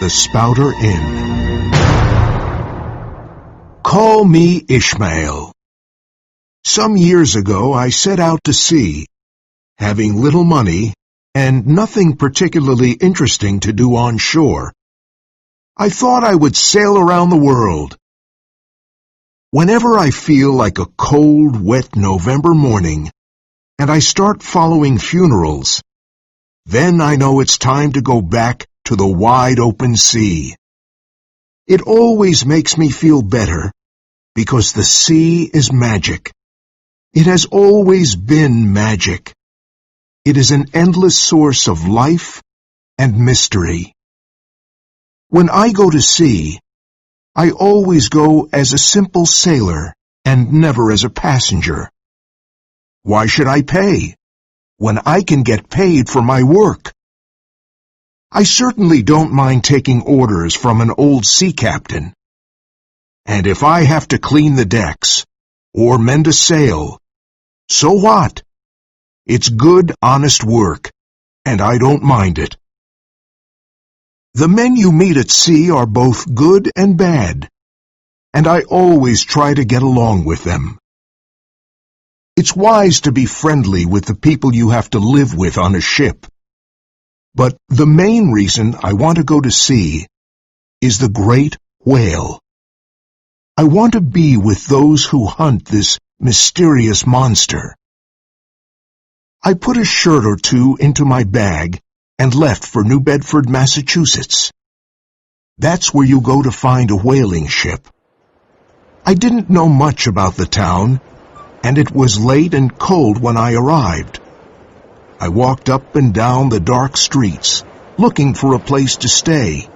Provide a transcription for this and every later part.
The Spouter Inn. Call me Ishmael. Some years ago I set out to sea, having little money and nothing particularly interesting to do on shore. I thought I would sail around the world. Whenever I feel like a cold, wet November morning, and I start following funerals, then I know it's time to go back to the wide open sea. It always makes me feel better, because the sea is magic. It has always been magic. It is an endless source of life and mystery. When I go to sea, I always go as a simple sailor and never as a passenger. Why should I pay when I can get paid for my work? I certainly don't mind taking orders from an old sea captain. And if I have to clean the decks or mend a sail, so what? It's good, honest work, and I don't mind it. The men you meet at sea are both good and bad, and I always try to get along with them. It's wise to be friendly with the people you have to live with on a ship. But the main reason I want to go to sea is the great whale. I want to be with those who hunt this mysterious monster. I put a shirt or two into my bag and left for New Bedford, Massachusetts. That's where you go to find a whaling ship. I didn't know much about the town, and it was late and cold when I arrived. I walked up and down the dark streets, looking for a place to stay.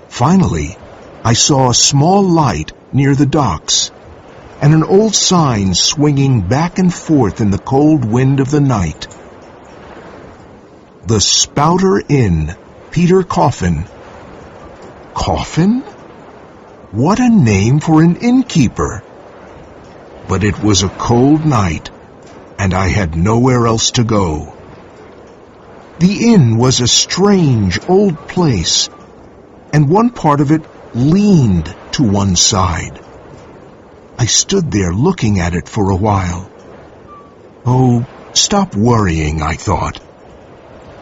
Finally, I saw a small light near the docks, and an old sign swinging back and forth in the cold wind of the night. The Spouter Inn, Peter Coffin. Coffin? What a name for an innkeeper! But it was a cold night, and I had nowhere else to go. The inn was a strange old place, and one part of it leaned to one side. I stood there looking at it for a while. Oh, stop worrying, I thought.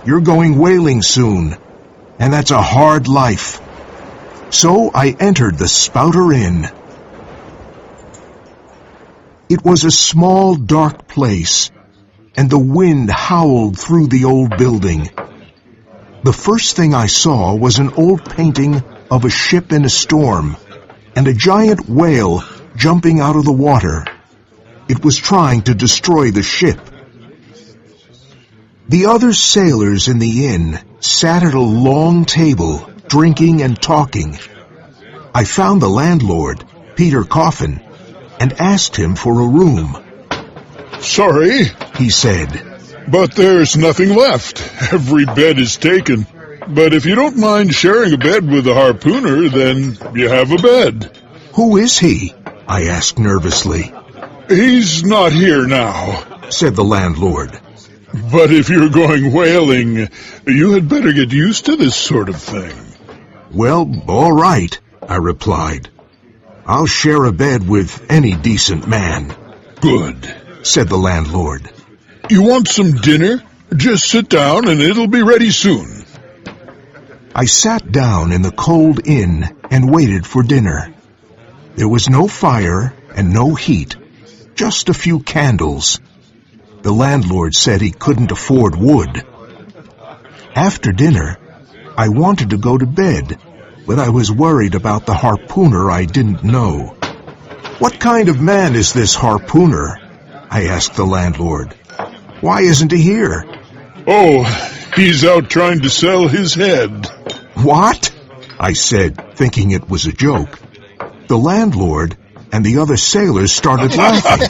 You're going whaling soon, and that's a hard life. So I entered the Spouter Inn. It was a small, dark place, and the wind howled through the old building. The first thing I saw was an old painting of a ship in a storm, and a giant whale jumping out of the water. It was trying to destroy the ship. The other sailors in the inn sat at a long table, drinking and talking. I found the landlord, Peter Coffin, and asked him for a room. "Sorry," he said, "but there's nothing left. Every bed is taken. But if you don't mind sharing a bed with the harpooner, then you have a bed." "Who is he?" I asked nervously. "He's not here now," said the landlord. "But if you're going whaling, you had better get used to this sort of thing." "Well, all right," I replied. "I'll share a bed with any decent man." "Good," said the landlord. "You want some dinner? Just sit down and it'll be ready soon." I sat down in the cold inn and waited for dinner. There was no fire and no heat, just a few candles. The landlord said he couldn't afford wood. After dinner, I wanted to go to bed, but I was worried about the harpooner I didn't know. "What kind of man is this harpooner?" I asked the landlord. "Why isn't he here?" "Oh, he's out trying to sell his head." "What?" I said, thinking it was a joke. The landlord and the other sailors started laughing.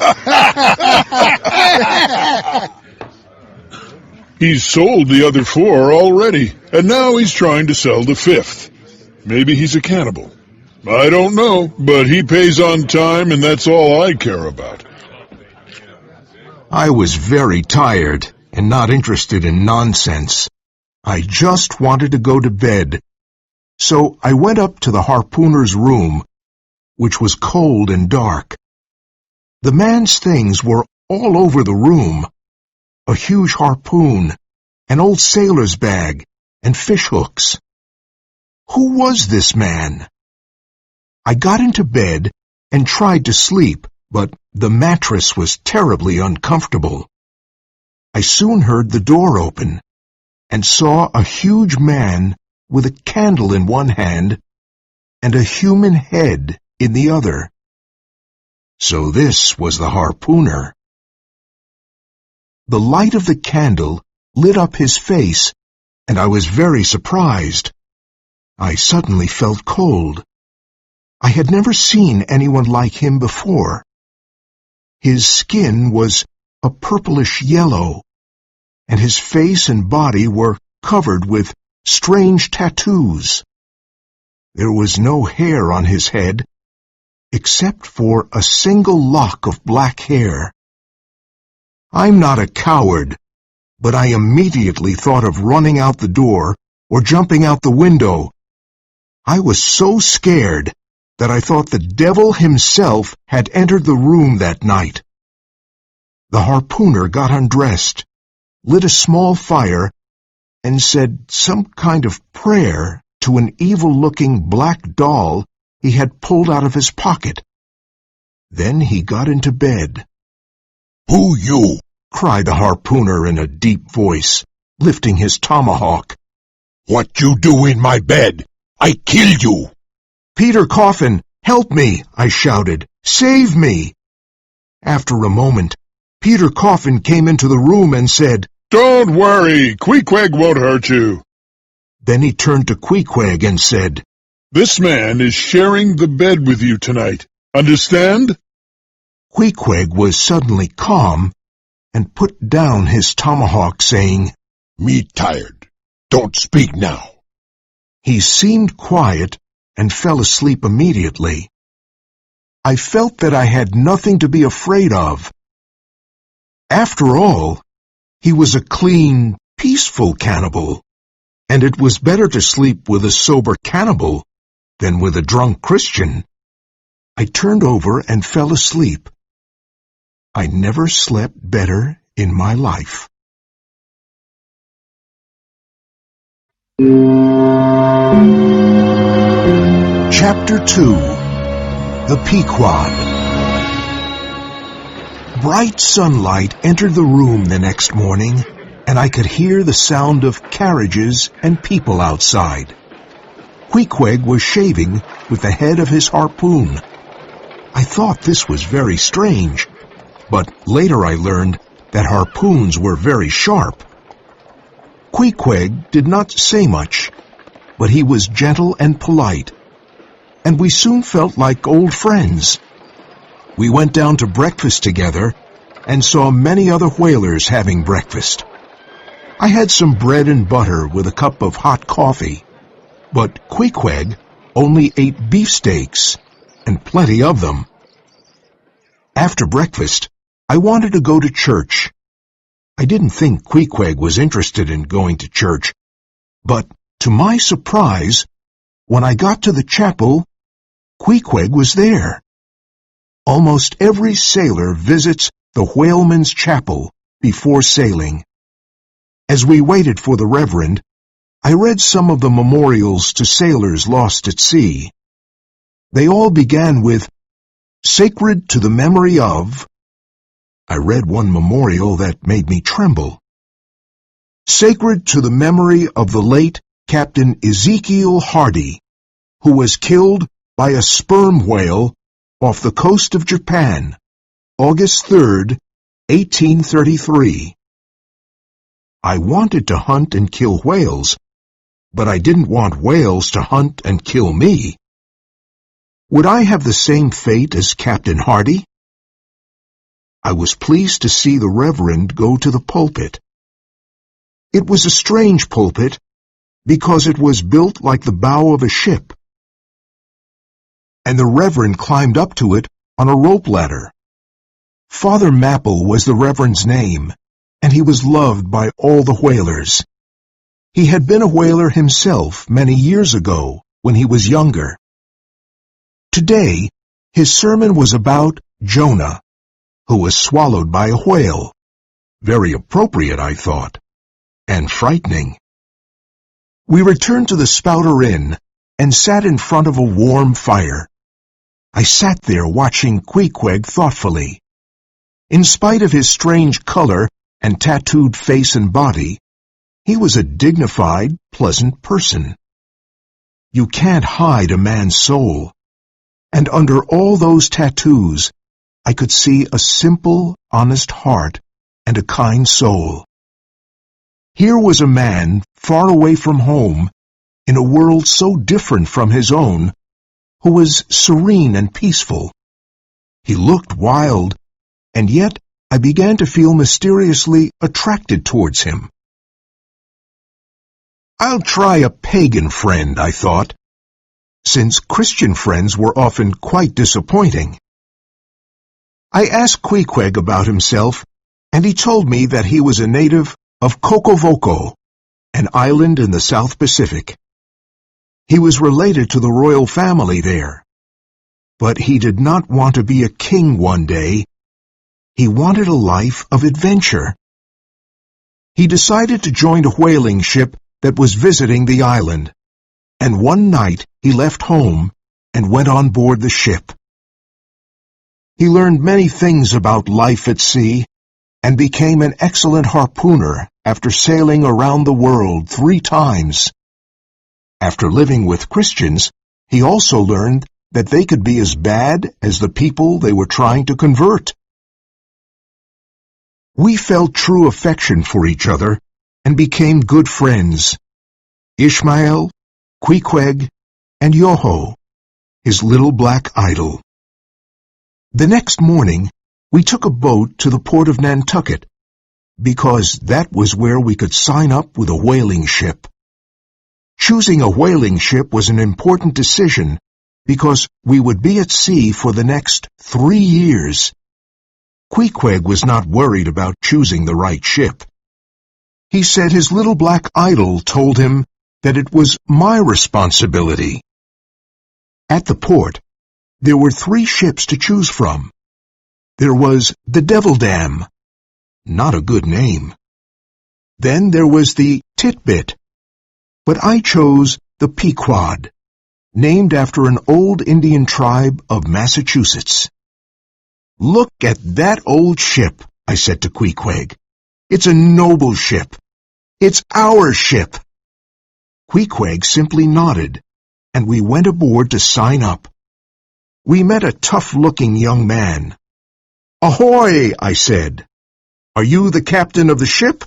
"He's sold the other 4 already, and now he's trying to sell the 5th. Maybe he's a cannibal. I don't know, but he pays on time, and that's all I care about." I was very tired and not interested in nonsense. I just wanted to go to bed, So I went up to the harpooner's room, which was cold and dark. The man's things were all over the room. A huge harpoon, an old sailor's bag, and fish hooks. Who was this man? I got into bed and tried to sleep, but the mattress was terribly uncomfortable. I soon heard the door open and saw a huge man with a candle in one hand and a human head in the other. So this was the harpooner. The light of the candle lit up his face, and I was very surprised. I suddenly felt cold. I had never seen anyone like him before. His skin was a purplish yellow, and his face and body were covered with strange tattoos. There was no hair on his head, except for a single lock of black hair. I'm not a coward, but I immediately thought of running out the door or jumping out the window. I was so scared that I thought the devil himself had entered the room that night. The harpooner got undressed, lit a small fire, and said some kind of prayer to an evil-looking black doll he had pulled out of his pocket. Then he got into bed. "Who you?" cried the harpooner in a deep voice, lifting his tomahawk. "What you do in my bed? I kill you!" "Peter Coffin, help me!" I shouted. "Save me!" After a moment, Peter Coffin came into the room and said, "Don't worry, Queequeg won't hurt you." Then he turned to Queequeg and said, "This man is sharing the bed with you tonight. Understand?" Queequeg was suddenly calm and put down his tomahawk, saying, "Me tired. Don't speak now." He seemed quiet and fell asleep immediately. I felt that I had nothing to be afraid of. After all, he was a clean, peaceful cannibal, and it was better to sleep with a sober cannibal than with a drunk Christian. I turned over and fell asleep. I never slept better in my life. Chapter 2. The Pequod. Bright sunlight entered the room the next morning, and I could hear the sound of carriages and people outside. Queequeg was shaving with the head of his harpoon. I thought this was very strange, but later I learned that harpoons were very sharp. Queequeg did not say much, but he was gentle and polite, and we soon felt like old friends. We went down to breakfast together and saw many other whalers having breakfast. I had some bread and butter with a cup of hot coffee, but Queequeg only ate beefsteaks, and plenty of them. After breakfast, I wanted to go to church. I didn't think Queequeg was interested in going to church, but to my surprise, when I got to the chapel, Queequeg was there. Almost every sailor visits the whaleman's chapel before sailing. As we waited for the Reverend, I read some of the memorials to sailors lost at sea. They all began with, "Sacred to the memory of..." I read one memorial that made me tremble. "Sacred to the memory of the late Captain Ezekiel Hardy, who was killed by a sperm whale off the coast of Japan, August 3rd, 1833. I wanted to hunt and kill whales, but I didn't want whales to hunt and kill me. Would I have the same fate as Captain Hardy? I was pleased to see the Reverend go to the pulpit. It was a strange pulpit because it was built like the bow of a ship, and the Reverend climbed up to it on a rope ladder. Father Mapple was the Reverend's name, and he was loved by all the whalers. He had been a whaler himself many years ago, when he was younger. Today, his sermon was about Jonah, who was swallowed by a whale. Very appropriate, I thought, and frightening. We returned to the Spouter Inn and sat in front of a warm fire. I sat there watching Queequeg thoughtfully. In spite of his strange color and tattooed face and body, he was a dignified, pleasant person. You can't hide a man's soul, and under all those tattoos, I could see a simple, honest heart and a kind soul. Here was a man far away from home, in a world so different from his own, who was serene and peaceful. He looked wild, and yet I began to feel mysteriously attracted towards him. I'll try a pagan friend, I thought, since Christian friends were often quite disappointing. I asked Queequeg about himself, and he told me that he was a native of Kokovoko, an island in the South Pacific. He was related to the royal family there, but he did not want to be a king one day. He wanted a life of adventure. He decided to join a whaling ship that was visiting the island, and one night he left home and went on board the ship. He learned many things about life at sea and became an excellent harpooner after sailing around the world 3 times. After living with Christians, he also learned that they could be as bad as the people they were trying to convert. We felt true affection for each other and became good friends. Ishmael, Queequeg, and Yoho, his little black idol. The next morning, we took a boat to the port of Nantucket, because that was where we could sign up with a whaling ship. Choosing a whaling ship was an important decision, because we would be at sea for the next 3 years. Queequeg was not worried about choosing the right ship. He said his little black idol told him that it was my responsibility. At the port, there were 3 ships to choose from. There was the Devil Dam, not a good name. Then there was the Titbit, but I chose the Pequod, named after an old Indian tribe of Massachusetts. "Look at that old ship," I said to Queequeg. "It's a noble ship. It's our ship." Queequeg simply nodded, and we went aboard to sign up. We met a tough-looking young man. "Ahoy," I said. "Are you the captain of the ship?"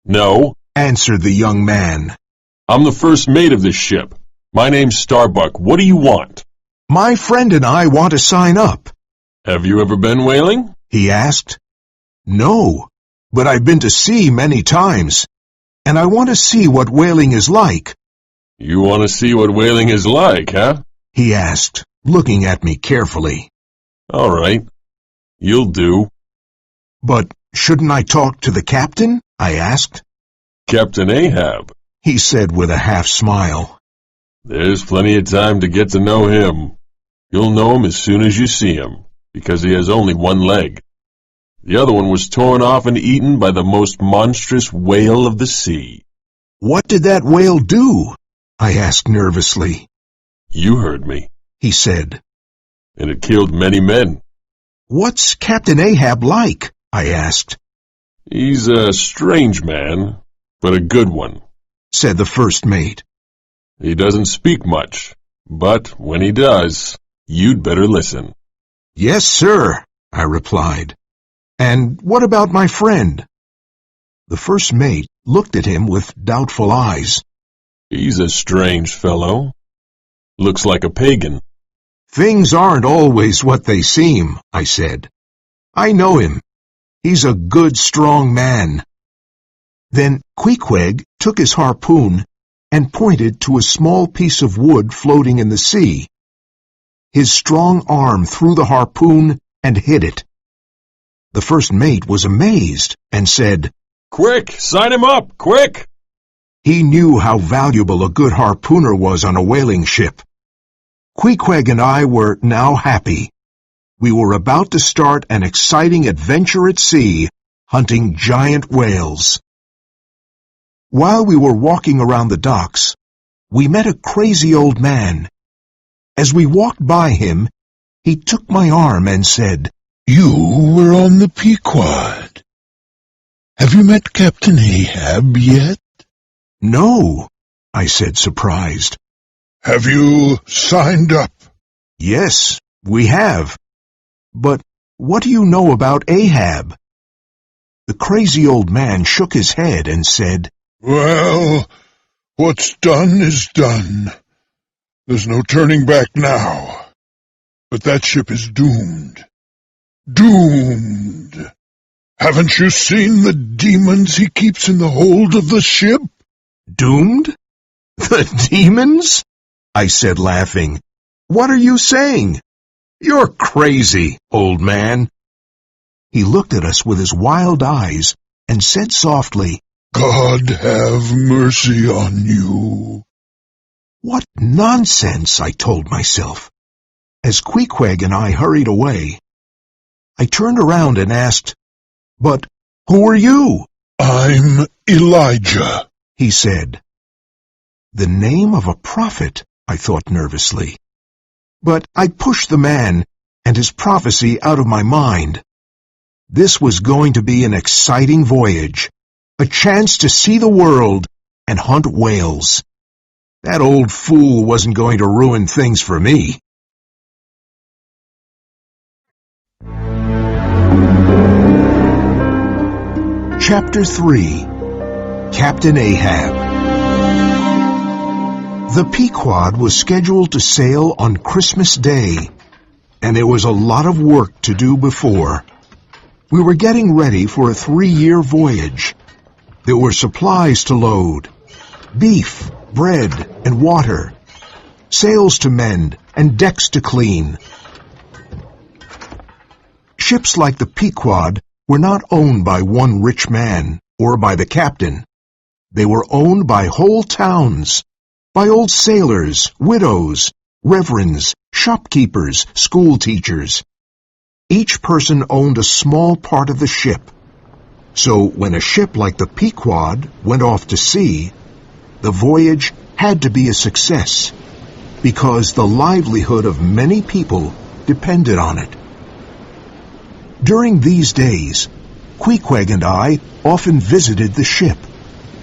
No, answered the young man. I'm the first mate of this ship. My name's Starbuck. What do you want? "My friend and I want to sign up." Have you ever been whaling? he asked. "No, but I've been to sea many times, and I want to see what whaling is like." You want to see what whaling is like, huh? he asked, looking at me carefully. All right. You'll do. "But shouldn't I talk to the captain?" I asked. Captain Ahab. He said with a half-smile. There's plenty of time to get to know him. You'll know him as soon as you see him, because he has only one leg. The other one was torn off and eaten by the most monstrous whale of the sea. "What did that whale do?" I asked nervously. You heard me, he said. And it killed many men. "What's Captain Ahab like?" I asked. He's a strange man, but a good one, said the first mate. He doesn't speak much, but when he does, you'd better listen. "Yes, sir," I replied. "And what about my friend?" The first mate looked at him with doubtful eyes. He's a strange fellow. Looks like a pagan. "Things aren't always what they seem," I said. "I know him. He's a good, strong man." Then Queequeg took his harpoon and pointed to a small piece of wood floating in the sea. His strong arm threw the harpoon and hit it. The first mate was amazed and said, Quick, sign him up, quick! He knew how valuable a good harpooner was on a whaling ship. Queequeg and I were now happy. We were about to start an exciting adventure at sea, hunting giant whales. While we were walking around the docks, we met a crazy old man. As we walked by him, he took my arm and said, "You were on the Pequod. Have you met Captain Ahab yet?" "No," I said, surprised. "Have you signed up?" "Yes, we have. But what do you know about Ahab?" The crazy old man shook his head and said, "Well, what's done is done. There's no turning back now. But that ship is doomed. Doomed. Haven't you seen the demons he keeps in the hold of the ship?" "Doomed? The demons?" I said, laughing. "What are you saying? You're crazy, old man." He looked at us with his wild eyes and said softly, "God have mercy on you." "What nonsense," I told myself. As Queequeg and I hurried away, I turned around and asked, "But who are you?" "I'm Elijah," he said. The name of a prophet, I thought nervously. But I pushed the man and his prophecy out of my mind. This was going to be an exciting voyage, a chance to see the world and hunt whales. That old fool wasn't going to ruin things for me. Chapter 3. Captain Ahab. The Pequod was scheduled to sail on Christmas Day, and there was a lot of work to do before. We were getting ready for a 3-year voyage. There were supplies to load, beef, bread, and water, sails to mend, and decks to clean. Ships like the Pequod were not owned by one rich man or by the captain. They were owned by whole towns, by old sailors, widows, reverends, shopkeepers, school teachers. Each person owned a small part of the ship. So when a ship like the Pequod went off to sea, the voyage had to be a success, because the livelihood of many people depended on it. During these days, Queequeg and I often visited the ship,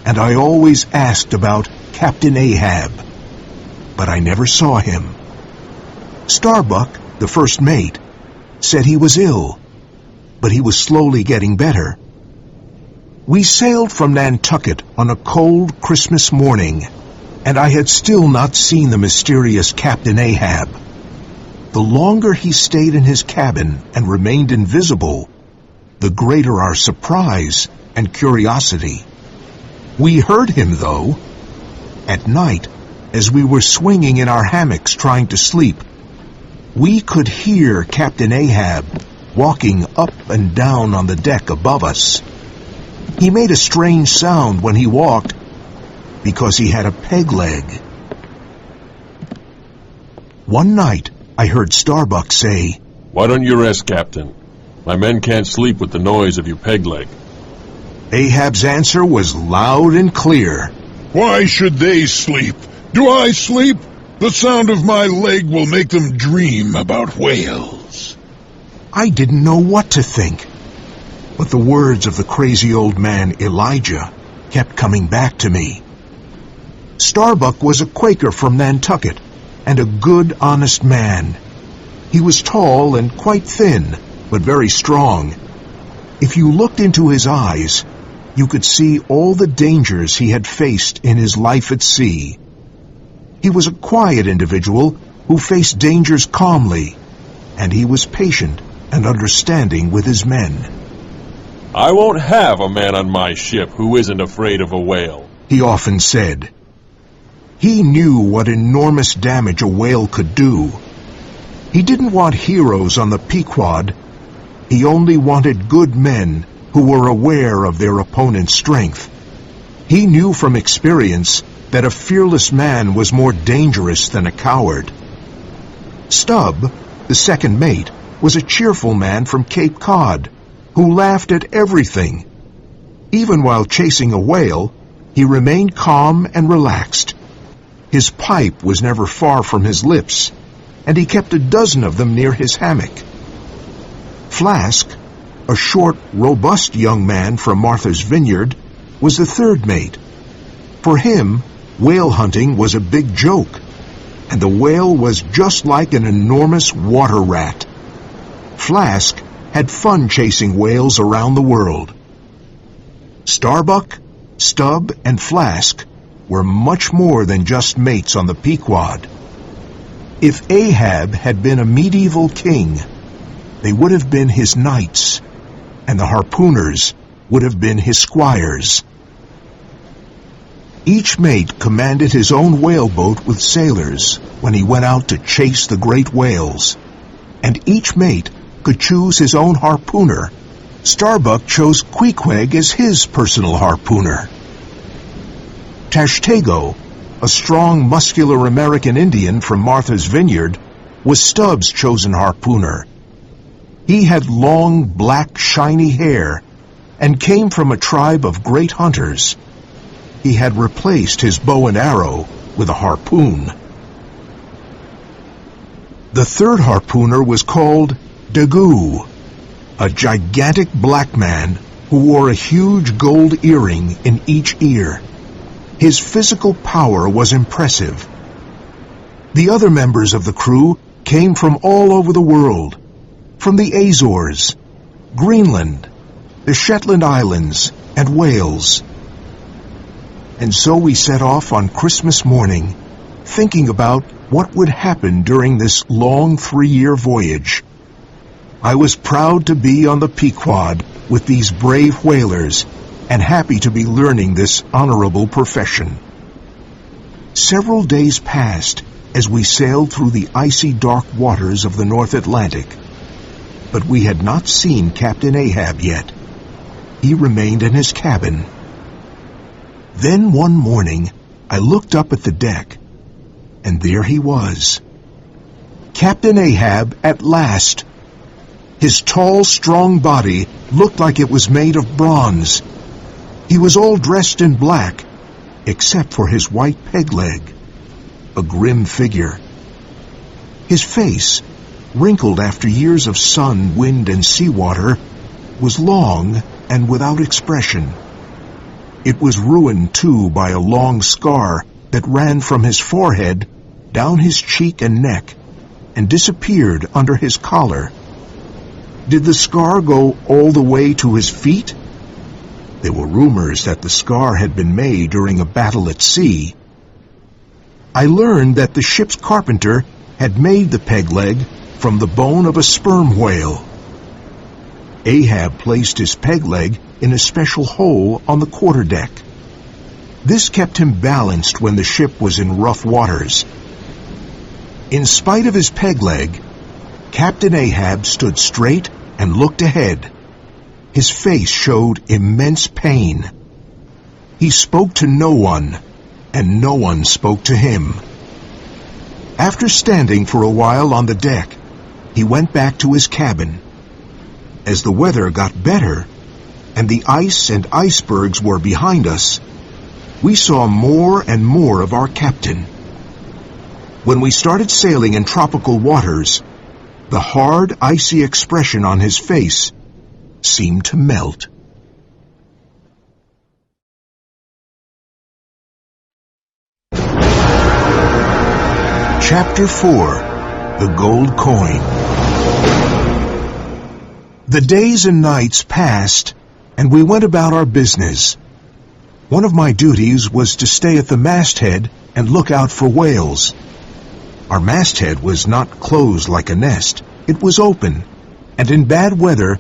and I always asked about Captain Ahab, but I never saw him. Starbuck, the first mate, said he was ill, but he was slowly getting better. We sailed from Nantucket on a cold Christmas morning, and I had still not seen the mysterious Captain Ahab. The longer he stayed in his cabin and remained invisible, the greater our surprise and curiosity. We heard him, though. At night, as we were swinging in our hammocks trying to sleep, we could hear Captain Ahab walking up and down on the deck above us. He made a strange sound when he walked, because he had a peg leg. One night, I heard Starbuck say, "Why don't you rest, Captain? My men can't sleep with the noise of your peg leg." Ahab's answer was loud and clear. "Why should they sleep? Do I sleep? The sound of my leg will make them dream about whales." I didn't know what to think, but the words of the crazy old man Elijah kept coming back to me. Starbuck was a Quaker from Nantucket, and a good, honest man. He was tall and quite thin, but very strong. If you looked into his eyes, you could see all the dangers he had faced in his life at sea. He was a quiet individual who faced dangers calmly, and he was patient and understanding with his men. "I won't have a man on my ship who isn't afraid of a whale," he often said. He knew what enormous damage a whale could do. He didn't want heroes on the Pequod. He only wanted good men who were aware of their opponent's strength. He knew from experience that a fearless man was more dangerous than a coward. Stubb, the second mate, was a cheerful man from Cape Cod who laughed at everything. Even while chasing a whale, he remained calm and relaxed. His pipe was never far from his lips, and he kept a dozen of them near his hammock. Flask, a short, robust young man from Martha's Vineyard, was the third mate. For him, whale hunting was a big joke, and the whale was just like an enormous water rat. Flask had fun chasing whales around the world. Starbuck, Stubb, and Flask were much more than just mates on the Pequod. If Ahab had been a medieval king, they would have been his knights, and the harpooners would have been his squires. Each mate commanded his own whaleboat with sailors when he went out to chase the great whales, and each mate could choose his own harpooner. Starbuck chose Queequeg as his personal harpooner. Tashtego, a strong, muscular American Indian from Martha's Vineyard, was Stubb's chosen harpooner. He had long, black, shiny hair and came from a tribe of great hunters. He had replaced his bow and arrow with a harpoon. The third harpooner was called Daggoo, a gigantic black man who wore a huge gold earring in each ear. His physical power was impressive. The other members of the crew came from all over the world, from the Azores, Greenland, the Shetland Islands, and Wales. And so we set off on Christmas morning, thinking about what would happen during this long 3-year voyage. I was proud to be on the Pequod with these brave whalers, and happy to be learning this honorable profession. Several days passed as we sailed through the icy dark waters of the North Atlantic, but we had not seen Captain Ahab yet. He remained in his cabin. Then one morning, I looked up at the deck, and there he was. Captain Ahab at last. His tall, strong body looked like it was made of bronze. He was all dressed in black, except for his white peg leg, a grim figure. His face, wrinkled after years of sun, wind, and seawater, was long and without expression. It was ruined, too, by a long scar that ran from his forehead down his cheek and neck and disappeared under his collar. Did the scar go all the way to his feet? There were rumors that the scar had been made during a battle at sea. I learned that the ship's carpenter had made the peg leg from the bone of a sperm whale. Ahab placed his peg leg in a special hole on the quarterdeck. This kept him balanced when the ship was in rough waters. In spite of his peg leg, Captain Ahab stood straight and looked ahead. His face showed immense pain. He spoke to no one, and no one spoke to him. After standing for a while on the deck, he went back to his cabin. As the weather got better, and the ice and icebergs were behind us, we saw more and more of our captain. When we started sailing in tropical waters, the hard, icy expression on his face seemed to melt. Chapter 4. The Gold Coin. The days and nights passed, and we went about our business. One of my duties was to stay at the masthead and look out for whales. Our masthead was not closed like a nest. It was open, and in bad weather,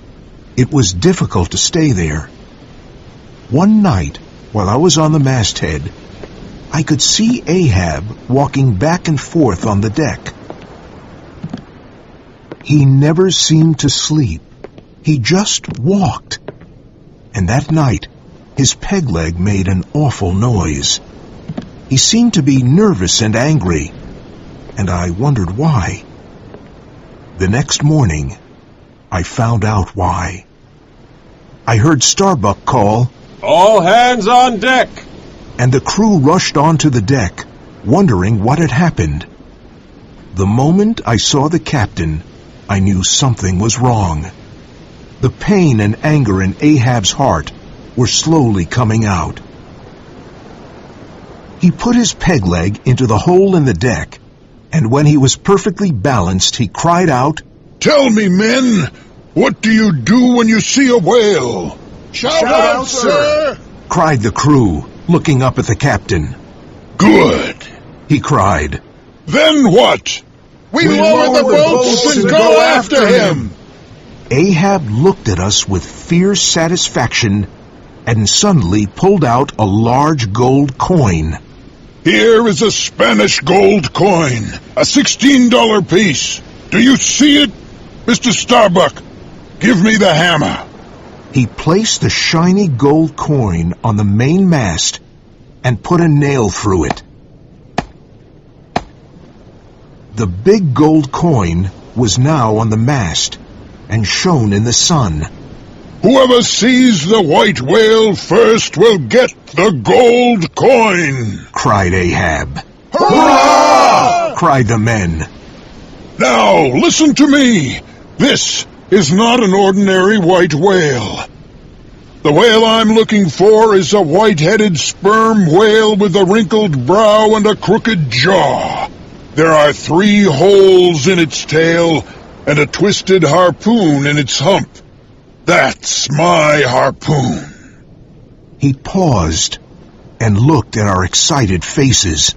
it was difficult to stay there. One night, while I was on the masthead, I could see Ahab walking back and forth on the deck. He never seemed to sleep. He just walked. And that night, His peg leg made an awful noise. He seemed to be nervous and angry, and I wondered why. The next morning, I found out why. I heard Starbuck call, All hands on deck! and the crew rushed onto the deck, wondering what had happened. The moment I saw the captain, I knew something was wrong. The pain and anger in Ahab's heart were slowly coming out. He put his peg leg into the hole in the deck, and when he was perfectly balanced, he cried out, Tell me, men, what do you do when you see a whale? Shout out, sir! cried the crew, looking up at the captain. Good. He cried, Then what? We lower the boats and go after him. Ahab looked at us with fierce satisfaction and suddenly pulled out a large gold coin. Here is a Spanish gold coin, a $16 piece. Do you see it? Mr. Starbuck, give me the hammer. He placed the shiny gold coin on the main mast and put a nail through it. The big gold coin was now on the mast and shone in the sun. Whoever sees the white whale first will get the gold coin, cried Ahab. Hurrah! Cried the men. Now, listen to me. This is not an ordinary white whale. The whale I'm looking for is a white-headed sperm whale with a wrinkled brow and a crooked jaw. There are 3 holes in its tail and a twisted harpoon in its hump. That's my harpoon. He paused and looked at our excited faces.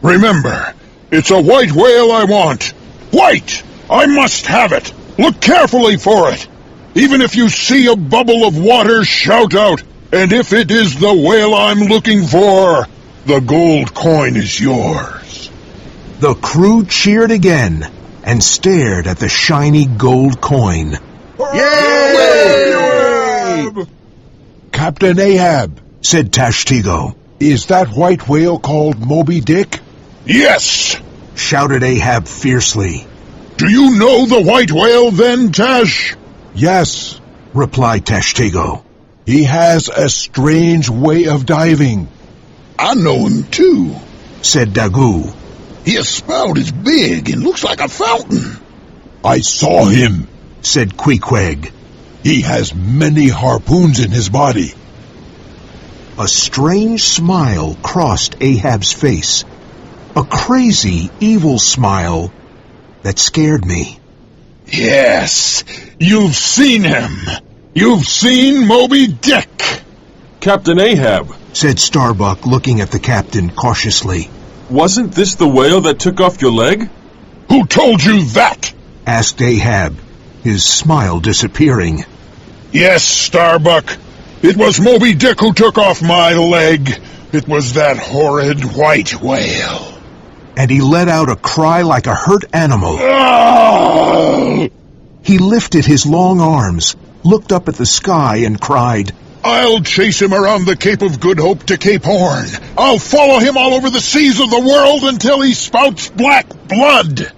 Remember, it's a white whale I want. White! I must have it. Look carefully for it. Even if you see a bubble of water, shout out. And if it is the whale I'm looking for, the gold coin is yours. The crew cheered again and stared at the shiny gold coin. Yay! Captain Ahab, Said Tashtigo. is that white whale called Moby Dick? Yes! Shouted Ahab fiercely. Do you know the white whale then, Tash? Yes, Replied Tashtigo. he has a strange way of diving. I know him too. Said Dagu. His spout is big and looks like a fountain. I saw him. Said Queequeg. He has many harpoons in his body. A strange smile crossed Ahab's face. A crazy, evil smile that scared me. Yes, you've seen him. You've seen Moby Dick. Captain Ahab, Said Starbuck, looking at the captain cautiously. wasn't this the whale that took off your leg? Who told you that? Asked Ahab, his smile disappearing. Yes, Starbuck. It was Moby Dick who took off my leg. It was that horrid white whale. And he let out a cry like a hurt animal. Ah! He lifted his long arms, looked up at the sky, and cried, I'll chase him around the Cape of Good Hope to Cape Horn. I'll follow him all over the seas of the world until he spouts black blood.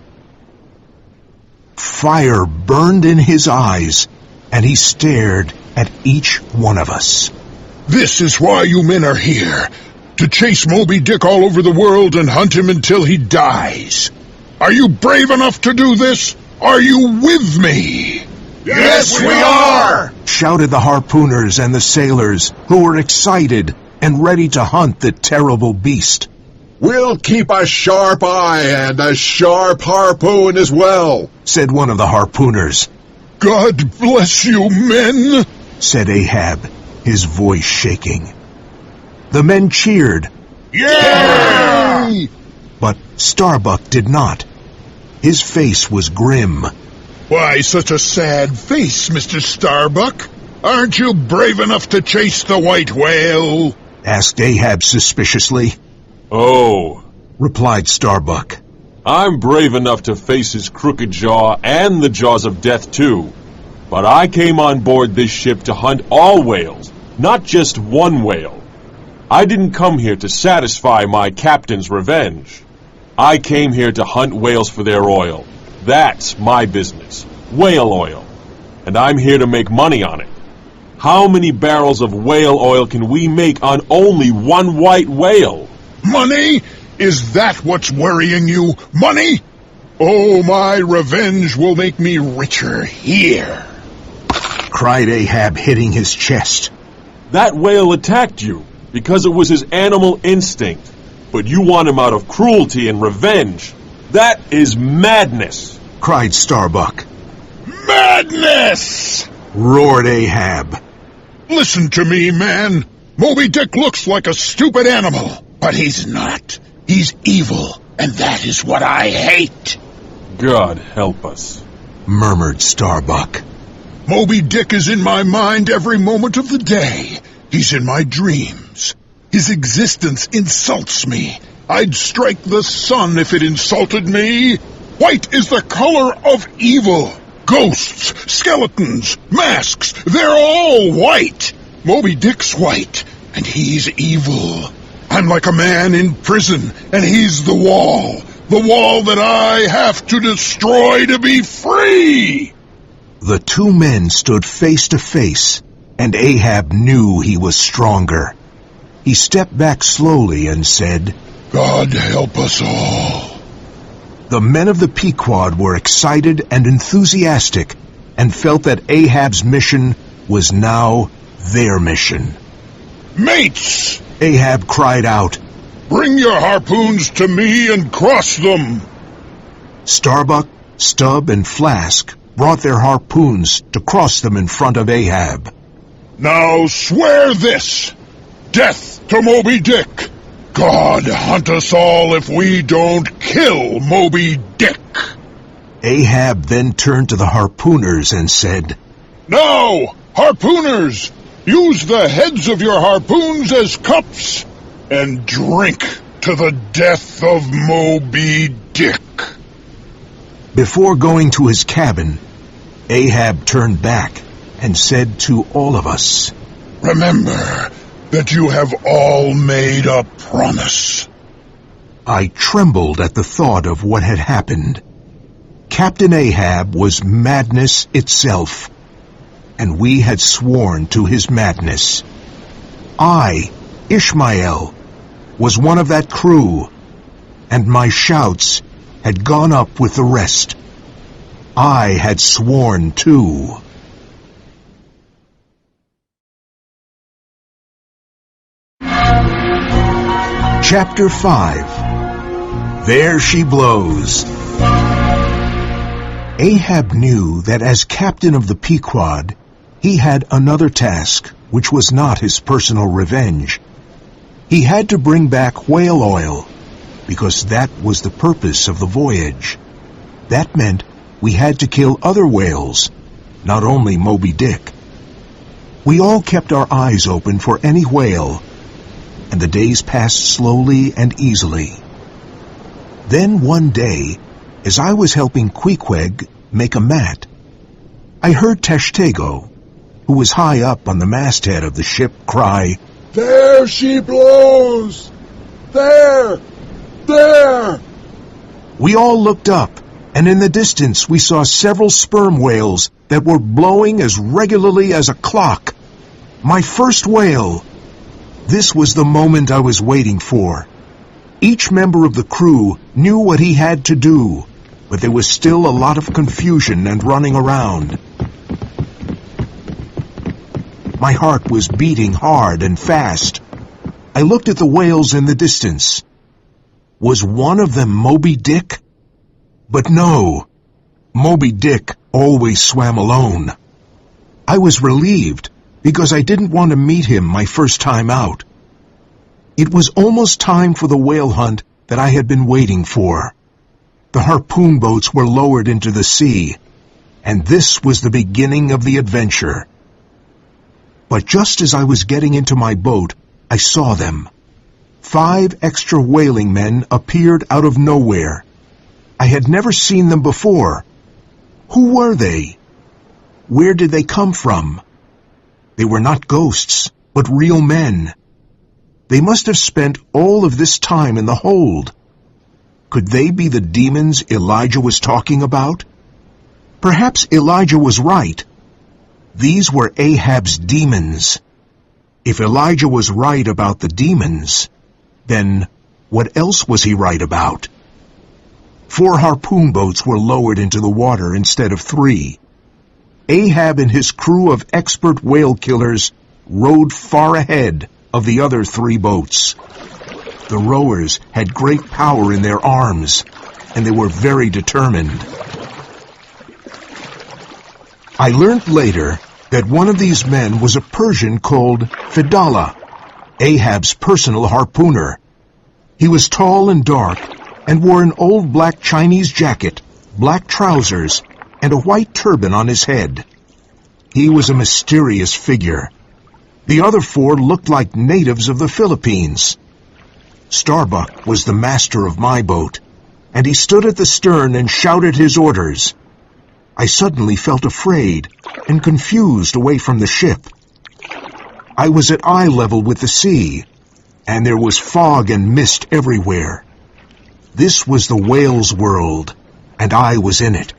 Fire burned in his eyes, and he stared at each one of us. This is why you men are here. To chase Moby Dick all over the world and hunt him until he dies. Are you brave enough to do this? Are you with me? Yes, we are! Shouted the harpooners and the sailors, who were excited and ready to hunt the terrible beast. We'll keep a sharp eye and a sharp harpoon as well, Said one of the harpooners. God bless you, men. Said Ahab, his voice shaking. The men cheered, Yay! but Starbuck did not. His face was grim. Why such a sad face, Mr. Starbuck? Aren't you brave enough to chase the white whale? Asked Ahab suspiciously. Oh, Replied Starbuck. I'm brave enough to face his crooked jaw and the jaws of death too. But I came on board this ship to hunt all whales, Not just one whale. I didn't come here to satisfy my captain's revenge. I came here to hunt whales for their oil. That's my business. Whale oil. And I'm here to make money on it. How many barrels of whale oil can we make on only one white whale? Money? Is that what's worrying you? Money? Oh, my revenge will make me richer here, cried Ahab, hitting his chest. That whale attacked you because it was his animal instinct. But you want him out of cruelty and revenge. That is madness, cried Starbuck. Madness! Roared Ahab. Listen to me, man. Moby Dick looks like a stupid animal, but he's not. He's evil, and that is what I hate. God help us, murmured Starbuck. Moby Dick is in my mind every moment of the day. He's in my dreams. His existence insults me. I'd strike the sun if it insulted me. White is the color of evil. Ghosts, skeletons, masks, they're all white. Moby Dick's white, and he's evil. I'm like a man in prison, and he's the wall that I have to destroy to be free. The two men stood face to face, and Ahab knew he was stronger. He stepped back slowly and said, God help us all. The men of the Pequod were excited and enthusiastic and felt that Ahab's mission was now their mission. Mates! Ahab cried out, Bring your harpoons to me and cross them. Starbuck, Stubb, and Flask brought their harpoons to cross them in front of Ahab. Now swear this. Death to Moby Dick. God hunt us all if we don't kill Moby Dick. Ahab then turned to the harpooners and said, Now, harpooners, use the heads of your harpoons as cups and drink to the death of Moby Dick. Before going to his cabin, Ahab turned back and said to all of us, Remember that you have all made a promise. I trembled at the thought of what had happened. Captain Ahab was madness itself, and we had sworn to his madness. I, Ishmael, was one of that crew, and my shouts had gone up with the rest. I had sworn too. Chapter 5. There She Blows. Ahab knew that as captain of the Pequod, he had another task, which was not his personal revenge. He had to bring back whale oil, because that was the purpose of the voyage. That meant we had to kill other whales, not only Moby Dick. We all kept our eyes open for any whale, and the days passed slowly and easily. Then one day, as I was helping Queequeg make a mat, I heard Tashtego, who was high up on the masthead of the ship, cry, There she blows! There! There! We all looked up, and in the distance we saw several sperm whales that were blowing as regularly as a clock. My first whale! This was the moment I was waiting for. Each member of the crew knew what he had to do, but there was still a lot of confusion and running around. My heart was beating hard and fast. I looked at the whales in the distance. Was one of them Moby Dick? But no, Moby Dick always swam alone. I was relieved, because I didn't want to meet him my first time out. It was almost time for the whale hunt that I had been waiting for. The harpoon boats were lowered into the sea, and this was the beginning of the adventure. But just as I was getting into my boat, I saw them. 5 extra whaling men appeared out of nowhere. I had never seen them before. Who were they? Where did they come from? They were not ghosts. but real men. They must have spent all of this time in the hold. Could they be the demons Elijah was talking about? Perhaps Elijah was right. These were Ahab's demons. If Elijah was right about the demons, then what else was he right about? 4 harpoon boats were lowered into the water instead of 3. Ahab and his crew of expert whale killers rowed far ahead of the other 3 boats. The rowers had great power in their arms, and they were very determined. I learned later that one of these men was a Persian called Fedallah, Ahab's personal harpooner. He was tall and dark, and wore an old black Chinese jacket, black trousers, and a white turban on his head. He was a mysterious figure. The other 4 looked like natives of the Philippines. Starbuck was the master of my boat, and he stood at the stern and shouted his orders. I suddenly felt afraid and confused away from the ship. I was at eye level with the sea, and there was fog and mist everywhere. This was the whale's world, and I was in it.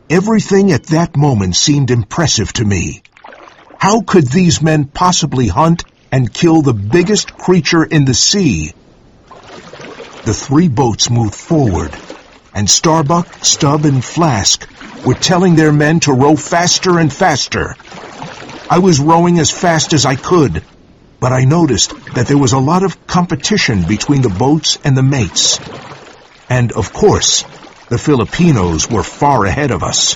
Everything at that moment seemed impressive to me. How could these men possibly hunt and kill the biggest creature in the sea? The 3 boats moved forward, and Starbuck, Stubb, and Flask were telling their men to row faster and faster. I was rowing as fast as I could, but I noticed that there was a lot of competition between the boats and the mates. And, of course, the Filipinos were far ahead of us.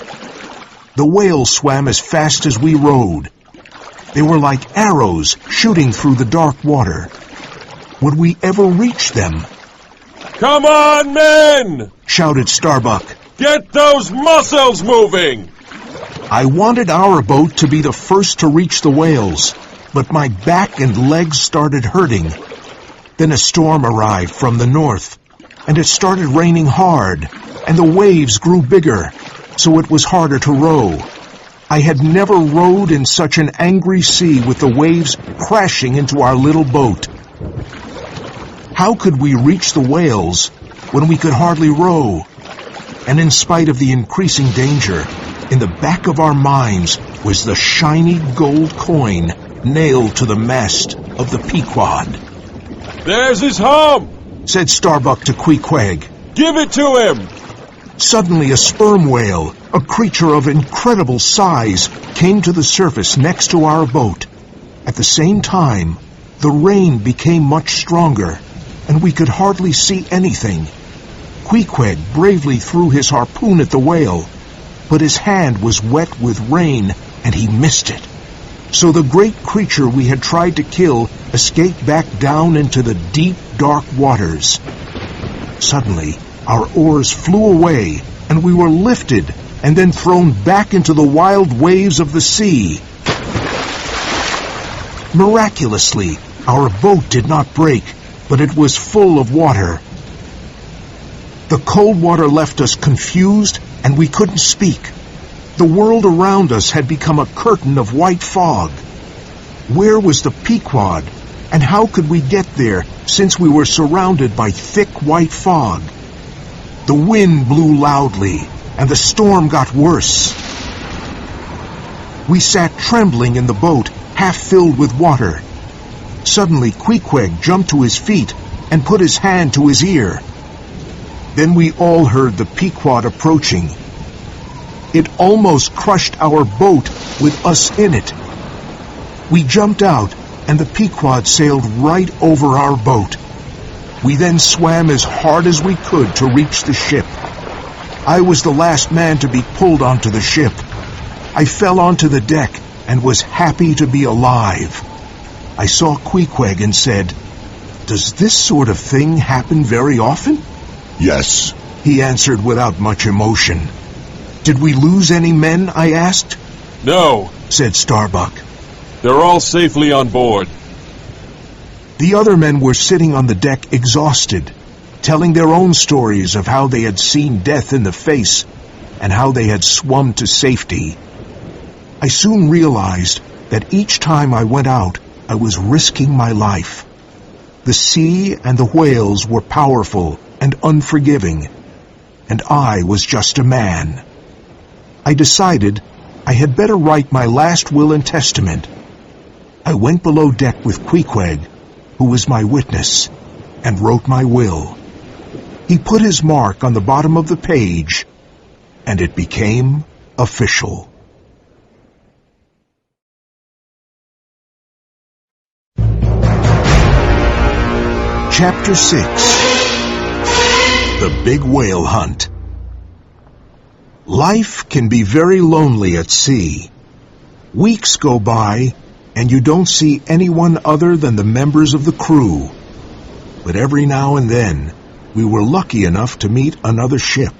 The whales swam as fast as we rowed. They were like arrows shooting through the dark water. Would we ever reach them? Come on, men! Shouted Starbuck. Get those muscles moving! I wanted our boat to be the first to reach the whales, but my back and legs started hurting. Then a storm arrived from the north, and it started raining hard, and the waves grew bigger, so it was harder to row. I had never rowed in such an angry sea with the waves crashing into our little boat. How could we reach the whales when we could hardly row? And in spite of the increasing danger, in the back of our minds was the shiny gold coin nailed to the mast of the Pequod. There's his home, said Starbuck to Queequeg. Give it to him! Suddenly a sperm whale, a creature of incredible size, came to the surface next to our boat. At the same time, the rain became much stronger, and we could hardly see anything. Queequeg bravely threw his harpoon at the whale, but his hand was wet with rain, and he missed it. So the great creature we had tried to kill escaped back down into the deep, dark waters. Suddenly, our oars flew away, and we were lifted and then thrown back into the wild waves of the sea. Miraculously, our boat did not break, but it was full of water. The cold water left us confused, and we couldn't speak. The world around us had become a curtain of white fog. Where was the Pequod, and how could we get there, since we were surrounded by thick white fog? The wind blew loudly, and the storm got worse. We sat trembling in the boat, half filled with water. Suddenly Queequeg jumped to his feet and put his hand to his ear. Then we all heard the Pequod approaching. It almost crushed our boat with us in it. We jumped out, and the Pequod sailed right over our boat. We then swam as hard as we could to reach the ship. I was the last man to be pulled onto the ship. I fell onto the deck and was happy to be alive. I saw Queequeg and said, "Does this sort of thing happen very often?" Yes. He answered without much emotion. "Did we lose any men?" I asked. No, said Starbuck. They're all safely on board. The other men were sitting on the deck exhausted, telling their own stories of how they had seen death in the face and how they had swum to safety. I soon realized that each time I went out, I was risking my life. The sea and the whales were powerful and unforgiving, and I was just a man. I decided I had better write my last will and testament. I went below deck with Queequeg, who was my witness, and wrote my will. He put his mark on the bottom of the page, and it became official. Chapter 6. The Big Whale Hunt. Life can be very lonely at sea. Weeks go by, and you don't see anyone other than the members of the crew. But every now and then, we were lucky enough to meet another ship.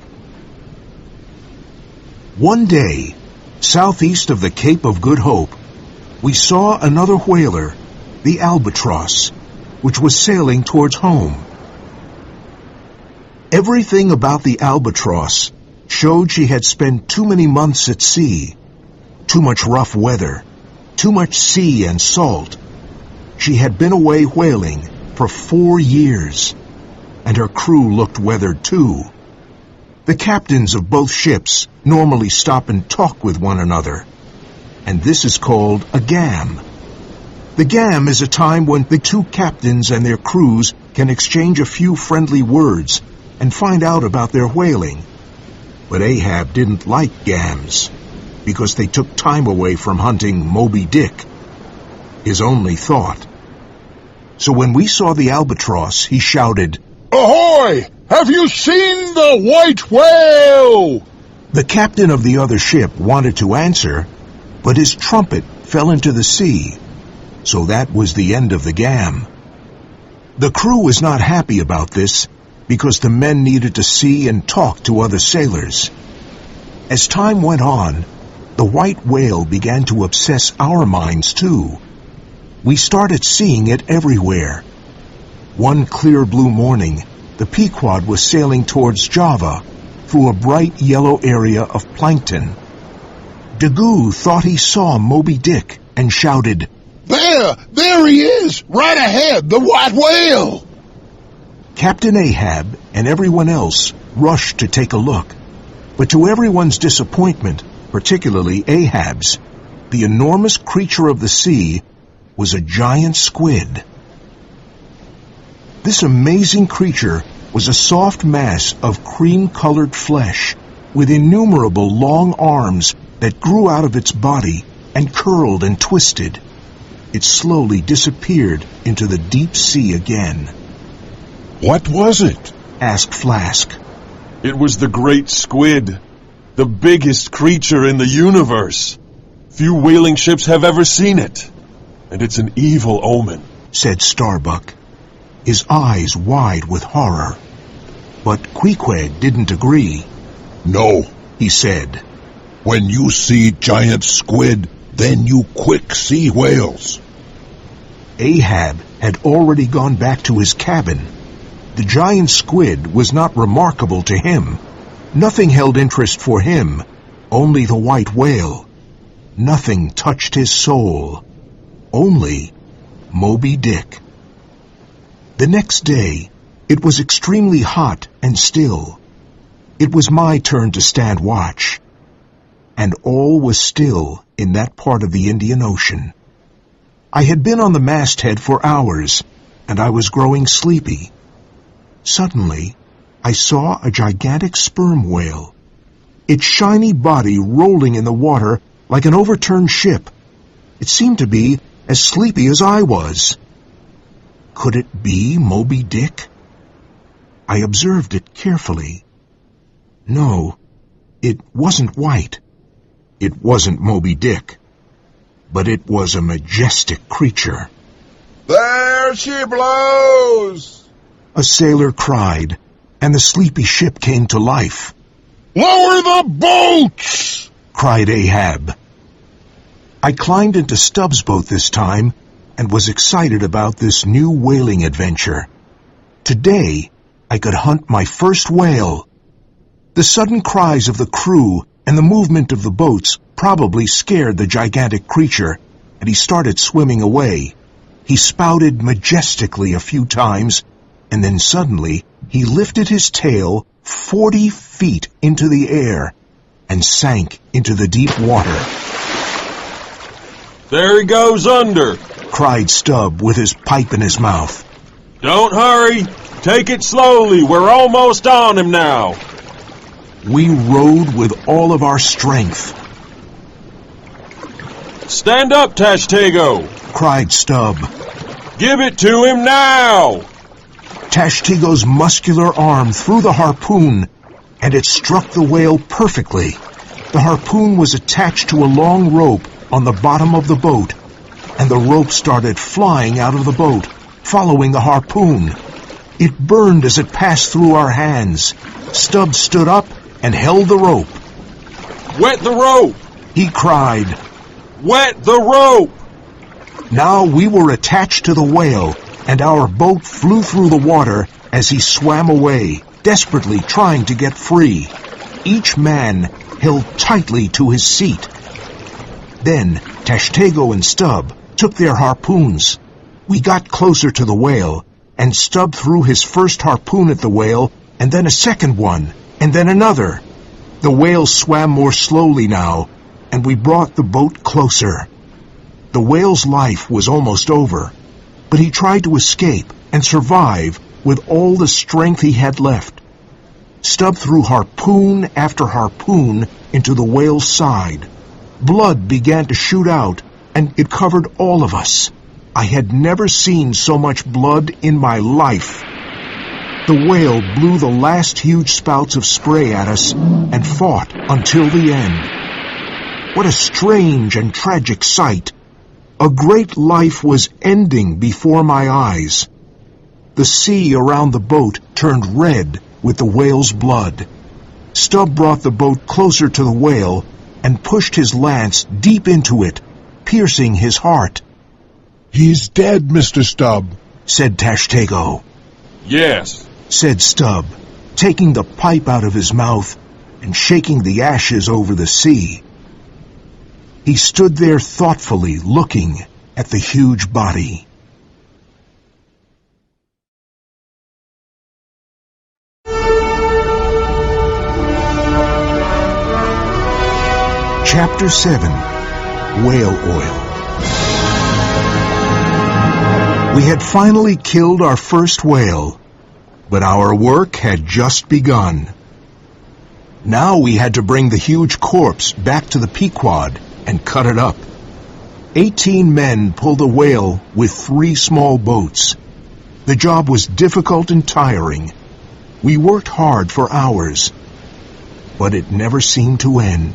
One day, southeast of the Cape of Good Hope, we saw another whaler, the Albatross, which was sailing towards home. Everything about the Albatross showed she had spent too many months at sea, too much rough weather, too much sea and salt. She had been away whaling for 4 years, and her crew looked weathered too. The captains of both ships normally stop and talk with one another, and this is called a gam. The gam is a time when the two captains and their crews can exchange a few friendly words and find out about their whaling. But Ahab didn't like gams, because they took time away from hunting Moby Dick, his only thought. So when we saw the Albatross, he shouted, "Ahoy! Have you seen the white whale?" The captain of the other ship wanted to answer, but his trumpet fell into the sea, so that was the end of the gam. The crew was not happy about this, because the men needed to see and talk to other sailors. As time went on, the white whale began to obsess our minds too. We started seeing it everywhere. One clear blue morning, the Pequod was sailing towards Java through a bright yellow area of plankton. Daggoo thought he saw Moby Dick and shouted, There he is, right ahead, the white whale!" Captain Ahab and everyone else rushed to take a look, but to everyone's disappointment, particularly Ahab's, the enormous creature of the sea was a giant squid. This amazing creature was a soft mass of cream-colored flesh with innumerable long arms that grew out of its body and curled and twisted. It slowly disappeared into the deep sea again. "What was it?" asked Flask. It was the great squid, the biggest creature in the universe. Few whaling ships have ever seen it, and it's an evil omen, said Starbuck, his eyes wide with horror. But Queequeg didn't agree. "No," he said. "When you see giant squid, then you quick see whales." Ahab had already gone back to his cabin. The giant squid was not remarkable to him. Nothing held interest for him, only the white whale. Nothing touched his soul, only Moby Dick. The next day, it was extremely hot and still. It was my turn to stand watch, and all was still in that part of the Indian Ocean. I had been on the masthead for hours, and I was growing sleepy. Suddenly, I saw a gigantic sperm whale, its shiny body rolling in the water like an overturned ship. It seemed to be as sleepy as I was. Could it be Moby Dick? I observed it carefully. No, it wasn't white. It wasn't Moby Dick. But it was a majestic creature. "There she blows!" A sailor cried, and the sleepy ship came to life. "Lower the boats!" cried Ahab. I climbed into Stubbs' boat this time and was excited about this new whaling adventure. Today, I could hunt my first whale. The sudden cries of the crew and the movement of the boats probably scared the gigantic creature, and he started swimming away, He spouted majestically a few times, and then suddenly he lifted his tail 40 feet into the air and sank into the deep water. There he goes under, cried Stubb with his pipe in his mouth. Don't hurry. Take it slowly. We're almost on him now. We rowed with all of our strength. Stand up, Tashtego, cried Stubb. Give it to him now. Tashtego's muscular arm threw the harpoon, and it struck the whale perfectly. The harpoon was attached to a long rope on the bottom of the boat, and the rope started flying out of the boat, following the harpoon. It burned as it passed through our hands. Stubb stood up and held the rope. Wet the rope, he cried. Wet the rope! Now we were attached to the whale, and our boat flew through the water as he swam away, desperately trying to get free. Each man held tightly to his seat. Then Tashtego and Stubb took their harpoons. We got closer to the whale, and Stubb threw his first harpoon at the whale, and then a second one, and then another. The whale swam more slowly now, and we brought the boat closer. The whale's life was almost over, but he tried to escape and survive with all the strength he had left. Stubb threw harpoon after harpoon into the whale's side. Blood began to shoot out, and it covered all of us. I had never seen so much blood in my life. The whale blew the last huge spouts of spray at us and fought until the end. What a strange and tragic sight! A great life was ending before my eyes. The sea around the boat turned red with the whale's blood. Stubb brought the boat closer to the whale and pushed his lance deep into it, piercing his heart. He's dead, Mr. Stubb, said Tashtego. Yes, said Stubb, taking the pipe out of his mouth and shaking the ashes over the sea. He stood there thoughtfully looking at the huge body. Chapter 7. Whale Oil. We had finally killed our first whale, but our work had just begun. Now we had to bring the huge corpse back to the Pequod and cut it up. 18 men pulled the whale with 3 small boats. The job was difficult and tiring. We worked hard for hours, but it never seemed to end.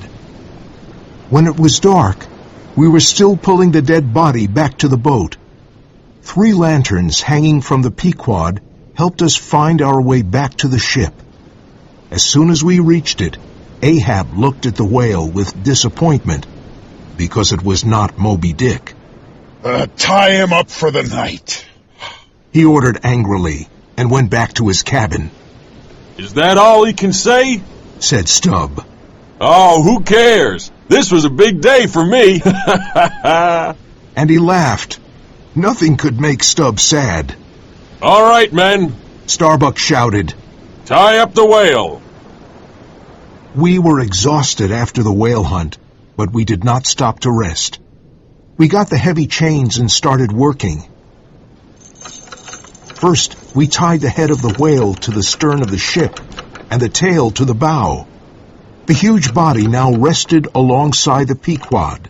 When it was dark, we were still pulling the dead body back to the boat. 3 lanterns hanging from the Pequod helped us find our way back to the ship. As soon as we reached it, Ahab looked at the whale with disappointment, because it was not Moby Dick. Tie him up for the night, he ordered angrily, and went back to his cabin. Is that all he can say? Said Stubb. Oh, who cares? This was a big day for me. And he laughed. Nothing could make Stubb sad. All right, men, Starbuck shouted. Tie up the whale. We were exhausted after the whale hunt, but we did not stop to rest. We got the heavy chains and started working. First, we tied the head of the whale to the stern of the ship and the tail to the bow. The huge body now rested alongside the Pequod.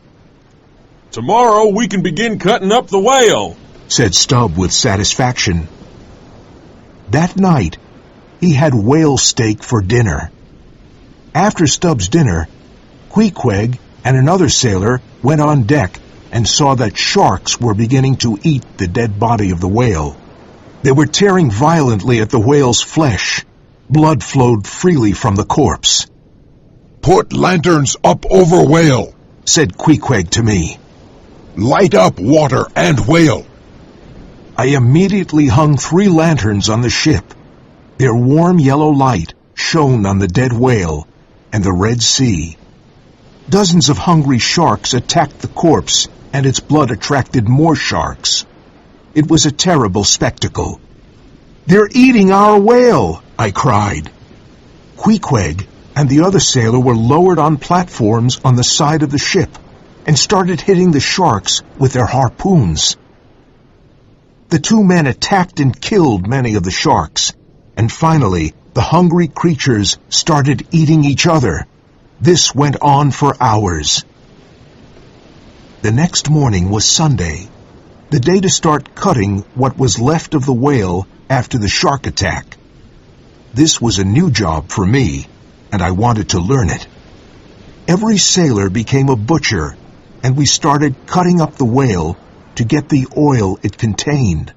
Tomorrow we can begin cutting up the whale, said Stubb with satisfaction. That night, he had whale steak for dinner. After Stubb's dinner, Queequeg and another sailor went on deck and saw that sharks were beginning to eat the dead body of the whale. They were tearing violently at the whale's flesh. Blood flowed freely from the corpse. Put lanterns up over whale, said Queequeg to me. Light up water and whale. I immediately hung 3 lanterns on the ship. Their warm yellow light shone on the dead whale and the Red Sea. Dozens of hungry sharks attacked the corpse, and its blood attracted more sharks. It was a terrible spectacle. "They're eating our whale!" I cried. Queequeg and the other sailor were lowered on platforms on the side of the ship and started hitting the sharks with their harpoons. The two men attacked and killed many of the sharks, and finally the hungry creatures started eating each other. This went on for hours. The next morning was Sunday, the day to start cutting what was left of the whale after the shark attack. This was a new job for me, and I wanted to learn it. Every sailor became a butcher, and we started cutting up the whale to get the oil it contained,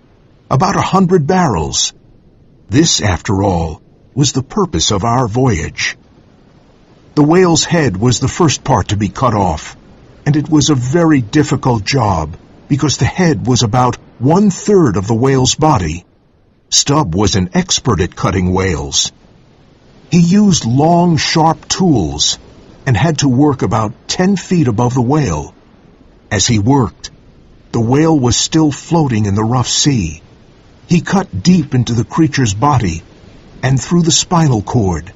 about 100 barrels. This, after all, was the purpose of our voyage. The whale's head was the first part to be cut off, and it was a very difficult job because the head was about 1/3 of the whale's body. Stubb was an expert at cutting whales. He used long, sharp tools and had to work about 10 feet above the whale. As he worked, the whale was still floating in the rough sea. He cut deep into the creature's body and through the spinal cord.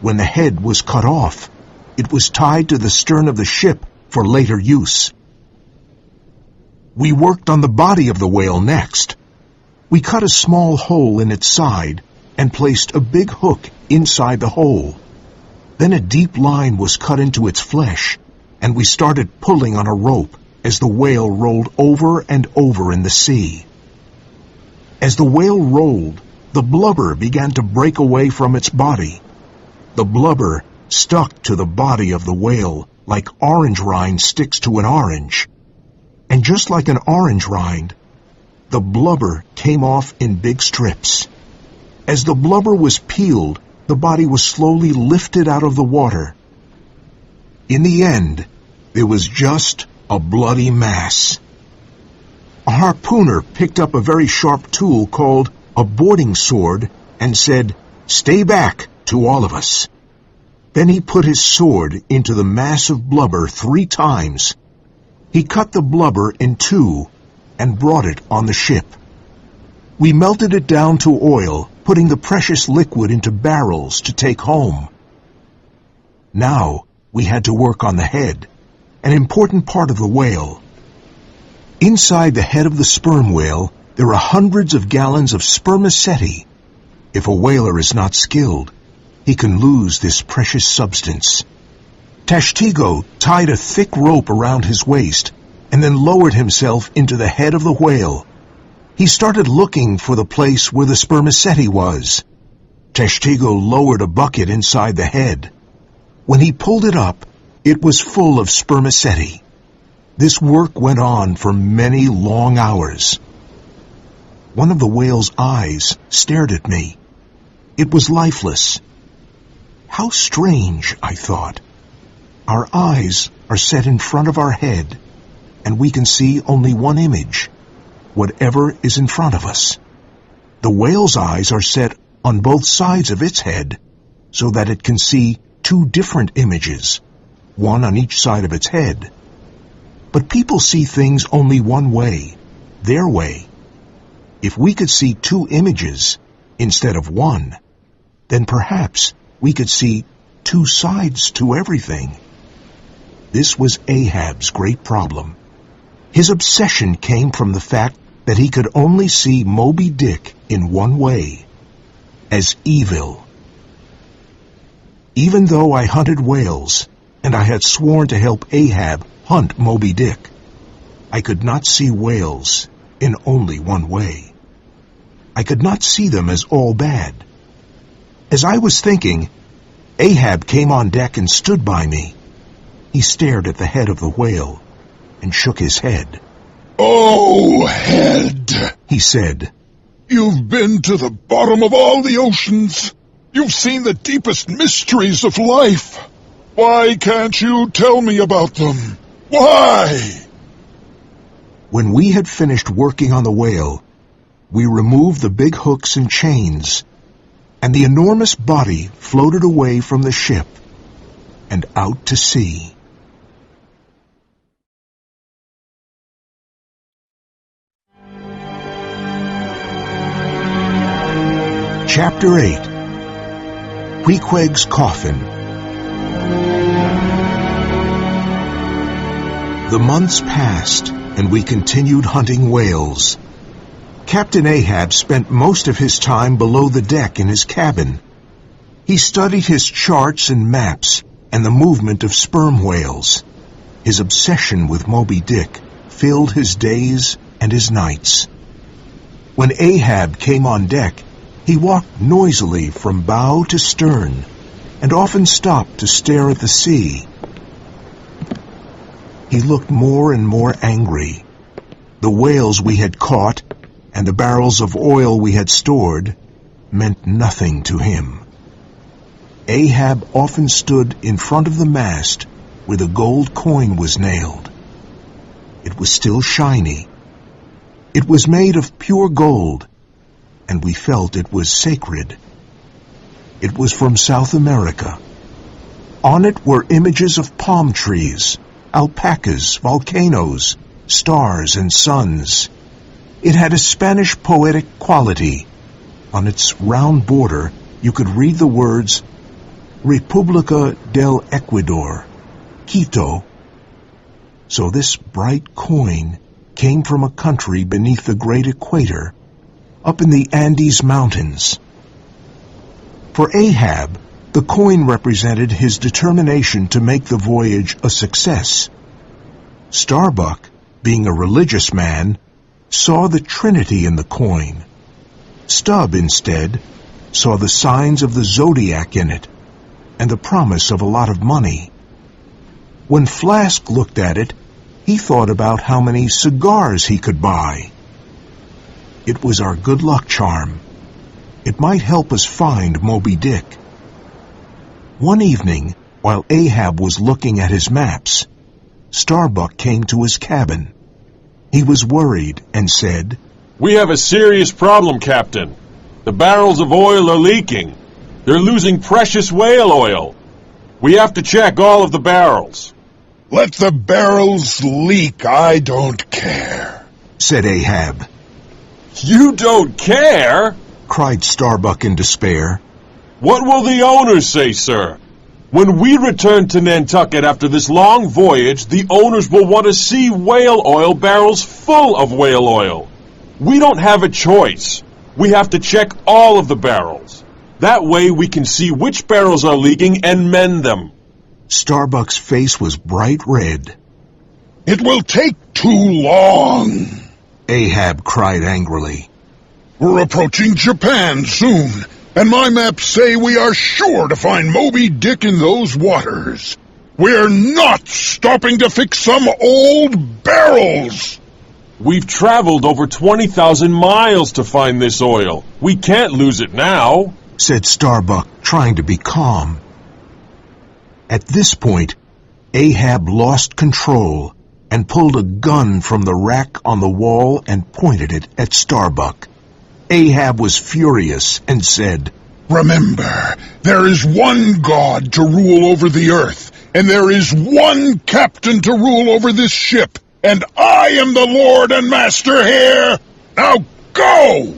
When the head was cut off, it was tied to the stern of the ship for later use. We worked on the body of the whale next. We cut a small hole in its side and placed a big hook inside the hole. Then a deep line was cut into its flesh, and we started pulling on a rope as the whale rolled over and over in the sea. As the whale rolled, the blubber began to break away from its body. The blubber stuck to the body of the whale like orange rind sticks to an orange. And just like an orange rind, the blubber came off in big strips. As the blubber was peeled, the body was slowly lifted out of the water. In the end, there was just a bloody mass. A harpooner picked up a very sharp tool called a boarding sword and said, "Stay back," to all of us. Then he put his sword into the mass of blubber 3 times. He cut the blubber in 2 and brought it on the ship. We melted it down to oil, putting the precious liquid into barrels to take home. Now we had to work on the head, an important part of the whale. Inside the head of the sperm whale, there are hundreds of gallons of spermaceti. If a whaler is not skilled, he can lose this precious substance. Tashtego tied a thick rope around his waist and then lowered himself into the head of the whale. He started looking for the place where the spermaceti was. Tashtego lowered a bucket inside the head. When he pulled it up, it was full of spermaceti. This work went on for many long hours. One of the whale's eyes stared at me. It was lifeless. How strange, I thought. Our eyes are set in front of our head, and we can see only one image, whatever is in front of us. The whale's eyes are set on both sides of its head, so that it can see 2 different images, one on each side of its head. But people see things only one way, their way. If we could see 2 images instead of one, then perhaps we could see 2 sides to everything. This was Ahab's great problem. His obsession came from the fact that he could only see Moby Dick in one way, as evil. Even though I hunted whales, and I had sworn to help Ahab hunt Moby Dick, I could not see whales in only one way. I could not see them as all bad. As I was thinking, Ahab came on deck and stood by me. He stared at the head of the whale and shook his head. "Oh, head," he said. "You've been to the bottom of all the oceans. You've seen the deepest mysteries of life. Why can't you tell me about them? Why?" When we had finished working on the whale, we removed the big hooks and chains, and the enormous body floated away from the ship and out to sea. Chapter 8. Queequeg's Coffin. The months passed, and we continued hunting whales. Captain Ahab spent most of his time below the deck in his cabin. He studied his charts and maps and the movement of sperm whales. His obsession with Moby Dick filled his days and his nights. When Ahab came on deck, he walked noisily from bow to stern, and often stopped to stare at the sea. He looked more and more angry. The whales we had caught and the barrels of oil we had stored meant nothing to him. Ahab often stood in front of the mast where the gold coin was nailed. It was still shiny. It was made of pure gold, and we felt it was sacred. It was from South America. On it were images of palm trees, alpacas, volcanoes, stars, and suns. It had a Spanish poetic quality. On its round border, you could read the words, República del Ecuador, Quito. So this bright coin came from a country beneath the great equator, up in the Andes Mountains. For Ahab, the coin represented his determination to make the voyage a success. Starbuck, being a religious man, saw the Trinity in the coin. Stubb, instead, saw the signs of the zodiac in it, and the promise of a lot of money. When Flask looked at it, he thought about how many cigars he could buy. It was our good luck charm. It might help us find Moby Dick. One evening, while Ahab was looking at his maps, Starbuck came to his cabin. He was worried and said, "We have a serious problem, Captain. The barrels of oil are leaking. They're losing precious whale oil. We have to check all of the barrels." Let the barrels leak, I don't care, said Ahab. "You don't care?" cried Starbuck in despair. "What will the owners say, sir? When we return to Nantucket after this long voyage, the owners will want to see whale oil barrels full of whale oil. We don't have a choice. We have to check all of the barrels. That way we can see which barrels are leaking and mend them." Starbuck's face was bright red. It will take too long, Ahab cried angrily. We're approaching Japan soon, and my maps say we are sure to find Moby Dick in those waters. We're not stopping to fix some old barrels. We've traveled over 20,000 miles to find this oil. We can't lose it now, said Starbuck, trying to be calm. At this point, Ahab lost control and pulled a gun from the rack on the wall and pointed it at Starbuck. Ahab was furious and said, Remember, there is one God to rule over the earth, and there is one captain to rule over this ship, and I am the Lord and Master here. Now go!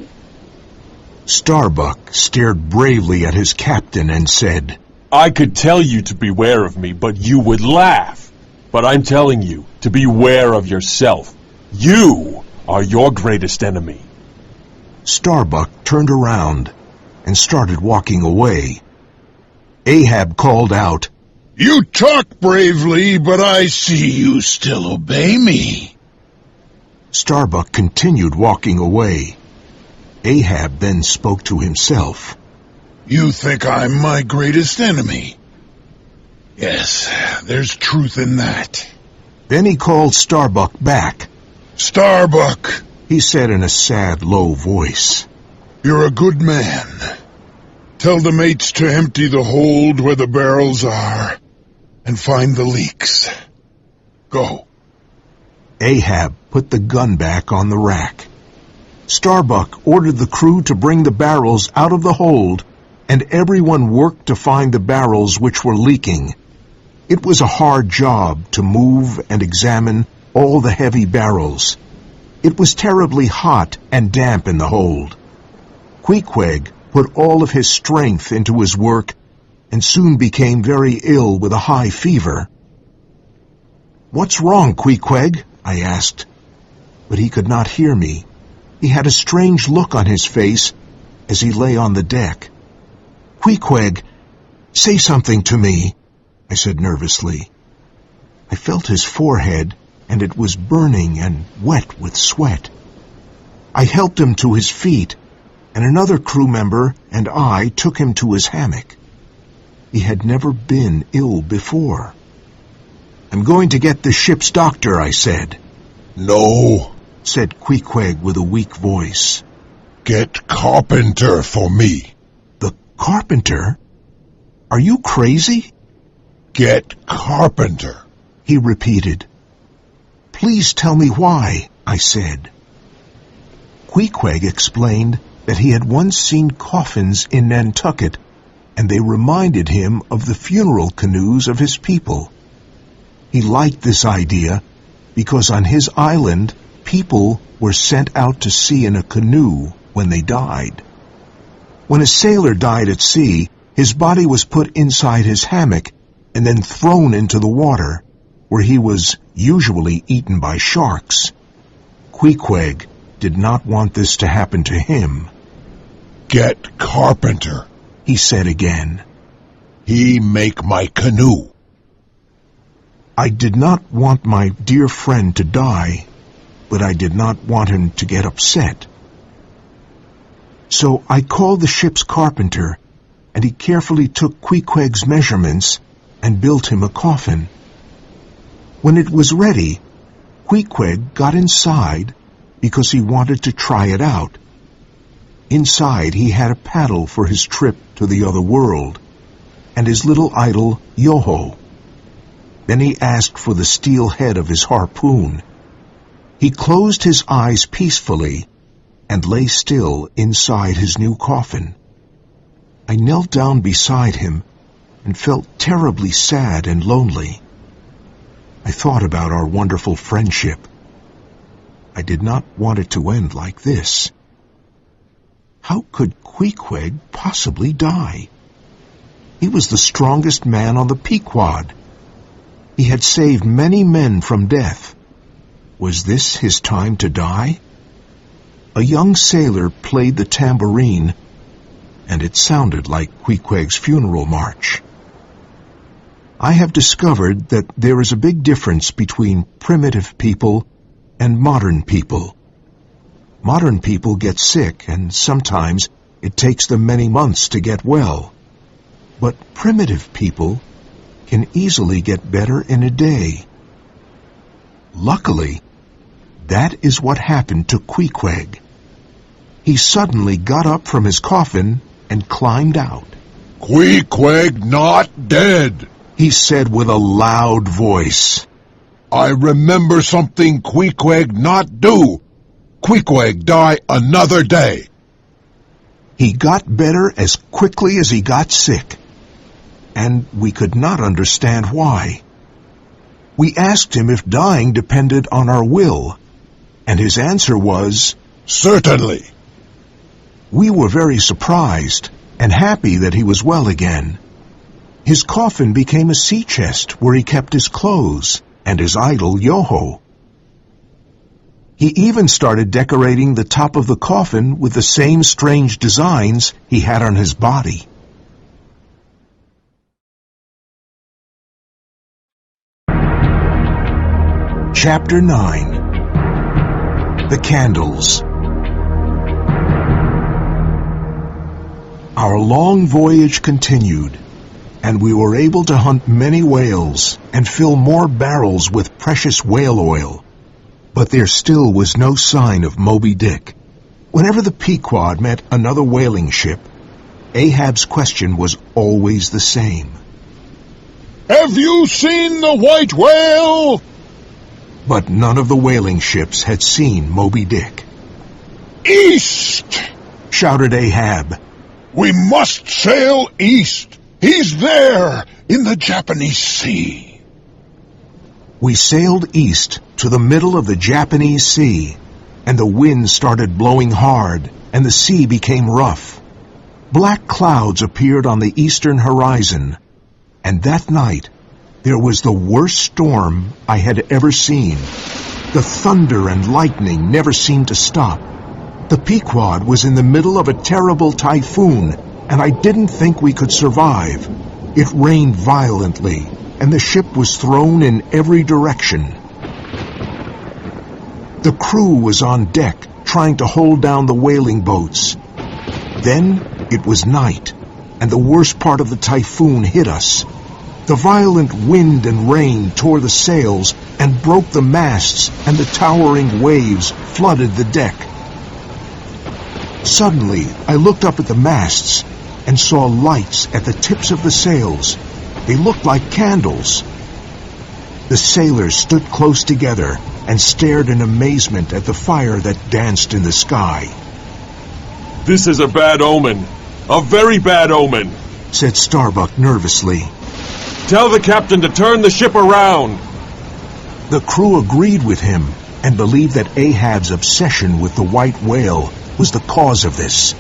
Starbuck stared bravely at his captain and said, I could tell you to beware of me, but you would laugh. But I'm telling you to beware of yourself. You are your greatest enemy. Starbuck turned around and started walking away. Ahab called out, You talk bravely, but I see you still obey me. Starbuck continued walking away. Ahab then spoke to himself. You think I'm my greatest enemy? Yes, there's truth in that. Then he called Starbuck back. Starbuck, he said in a sad, low voice. You're a good man. Tell the mates to empty the hold where the barrels are and find the leaks. Go. Ahab put the gun back on the rack. Starbuck ordered the crew to bring the barrels out of the hold, and everyone worked to find the barrels which were leaking. It was a hard job to move and examine all the heavy barrels. It was terribly hot and damp in the hold. Queequeg, put all of his strength into his work and soon became very ill with a high fever. "What's wrong, Queequeg?" I asked, but he could not hear me. He had a strange look on his face as he lay on the deck. "Queequeg, say something to me," I said nervously. I felt his forehead, and it was burning and wet with sweat. I helped him to his feet, and another crew member and I took him to his hammock. He had never been ill before. "I'm going to get the ship's doctor," I said. No, said Queequeg with a weak voice. "Get Carpenter for me. "The carpenter? Are you crazy?" Get Carpenter." he repeated. "Please tell me why," I said. Queequeg explained that he had once seen coffins in Nantucket, and they reminded him of the funeral canoes of his people. He liked this idea because on his island, people were sent out to sea in a canoe when they died. When a sailor died at sea, his body was put inside his hammock and then thrown into the water, where he was usually eaten by sharks. Queequeg did not want this to happen to him. "Get Carpenter," he said again. "He make my canoe." I did not want my dear friend to die, but I did not want him to get upset. So I called the ship's carpenter, and he carefully took Queequeg's measurements and built him a coffin. When it was ready, Queequeg got inside because he wanted to try it out. Inside he had a paddle for his trip to the other world, and his little idol, Yoho. Then he asked for the steel head of his harpoon. He closed his eyes peacefully and lay still inside his new coffin. I knelt down beside him and felt terribly sad and lonely. I thought about our wonderful friendship. I did not want it to end like this. How could Queequeg possibly die? He was the strongest man on the Pequod. He had saved many men from death. Was this his time to die? A young sailor played the tambourine, and it sounded like Queequeg's funeral march. I have discovered that there is a big difference between primitive people and modern people. Modern people get sick, and sometimes it takes them many months to get well. But primitive people can easily get better in a day. Luckily, that is what happened to Queequeg. He suddenly got up from his coffin and climbed out. "Queequeg not dead," he said with a loud voice. "I remember something Queequeg not do. Queequeg die another day." He got better as quickly as he got sick, and we could not understand why. We asked him if dying depended on our will, and his answer was, "Certainly." We were very surprised and happy that he was well again. His coffin became a sea chest where he kept his clothes and his idol Yoho. He even started decorating the top of the coffin with the same strange designs he had on his body. Chapter 9. The Candles. Our long voyage continued, and we were able to hunt many whales and fill more barrels with precious whale oil. But there still was no sign of Moby Dick. Whenever the Pequod met another whaling ship, Ahab's question was always the same. "Have you seen the white whale?" But none of the whaling ships had seen Moby Dick. "East!" shouted Ahab. "We must sail east. He's there in the Japanese Sea." We sailed east to the middle of the Japanese Sea, and the wind started blowing hard, and the sea became rough. Black clouds appeared on the eastern horizon, and that night there was the worst storm I had ever seen. The thunder and lightning never seemed to stop. The Pequod was in the middle of a terrible typhoon, and I didn't think we could survive. It rained violently, and the ship was thrown in every direction. The crew was on deck, trying to hold down the whaling boats. Then it was night, and the worst part of the typhoon hit us. The violent wind and rain tore the sails and broke the masts, and the towering waves flooded the deck. Suddenly, I looked up at the masts and saw lights at the tips of the sails. They looked like candles. The sailors stood close together and stared in amazement at the fire that danced in the sky. This is a bad omen. A very bad omen, said Starbuck nervously. Tell the captain to turn the ship around. The crew agreed with him and believed that Ahab's obsession with the white whale was the cause of this.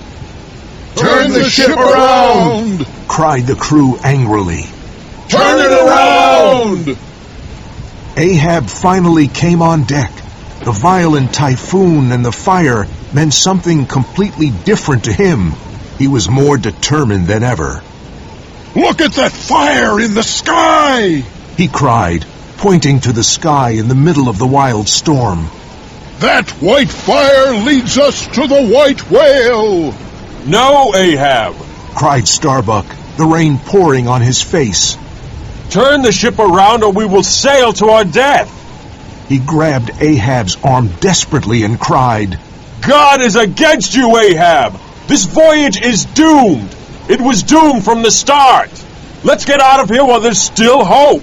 Turn the ship around! Cried the crew angrily. Turn it around! Ahab finally came on deck. The violent typhoon and the fire meant something completely different to him. He was more determined than ever. Look at that fire in the sky! He cried, pointing to the sky in the middle of the wild storm. That white fire leads us to the white whale! No, Ahab! Cried Starbuck, the rain pouring on his face. Turn the ship around or we will sail to our death! He grabbed Ahab's arm desperately and cried, God is against you, Ahab! This voyage is doomed! It was doomed from the start! Let's get out of here while there's still hope!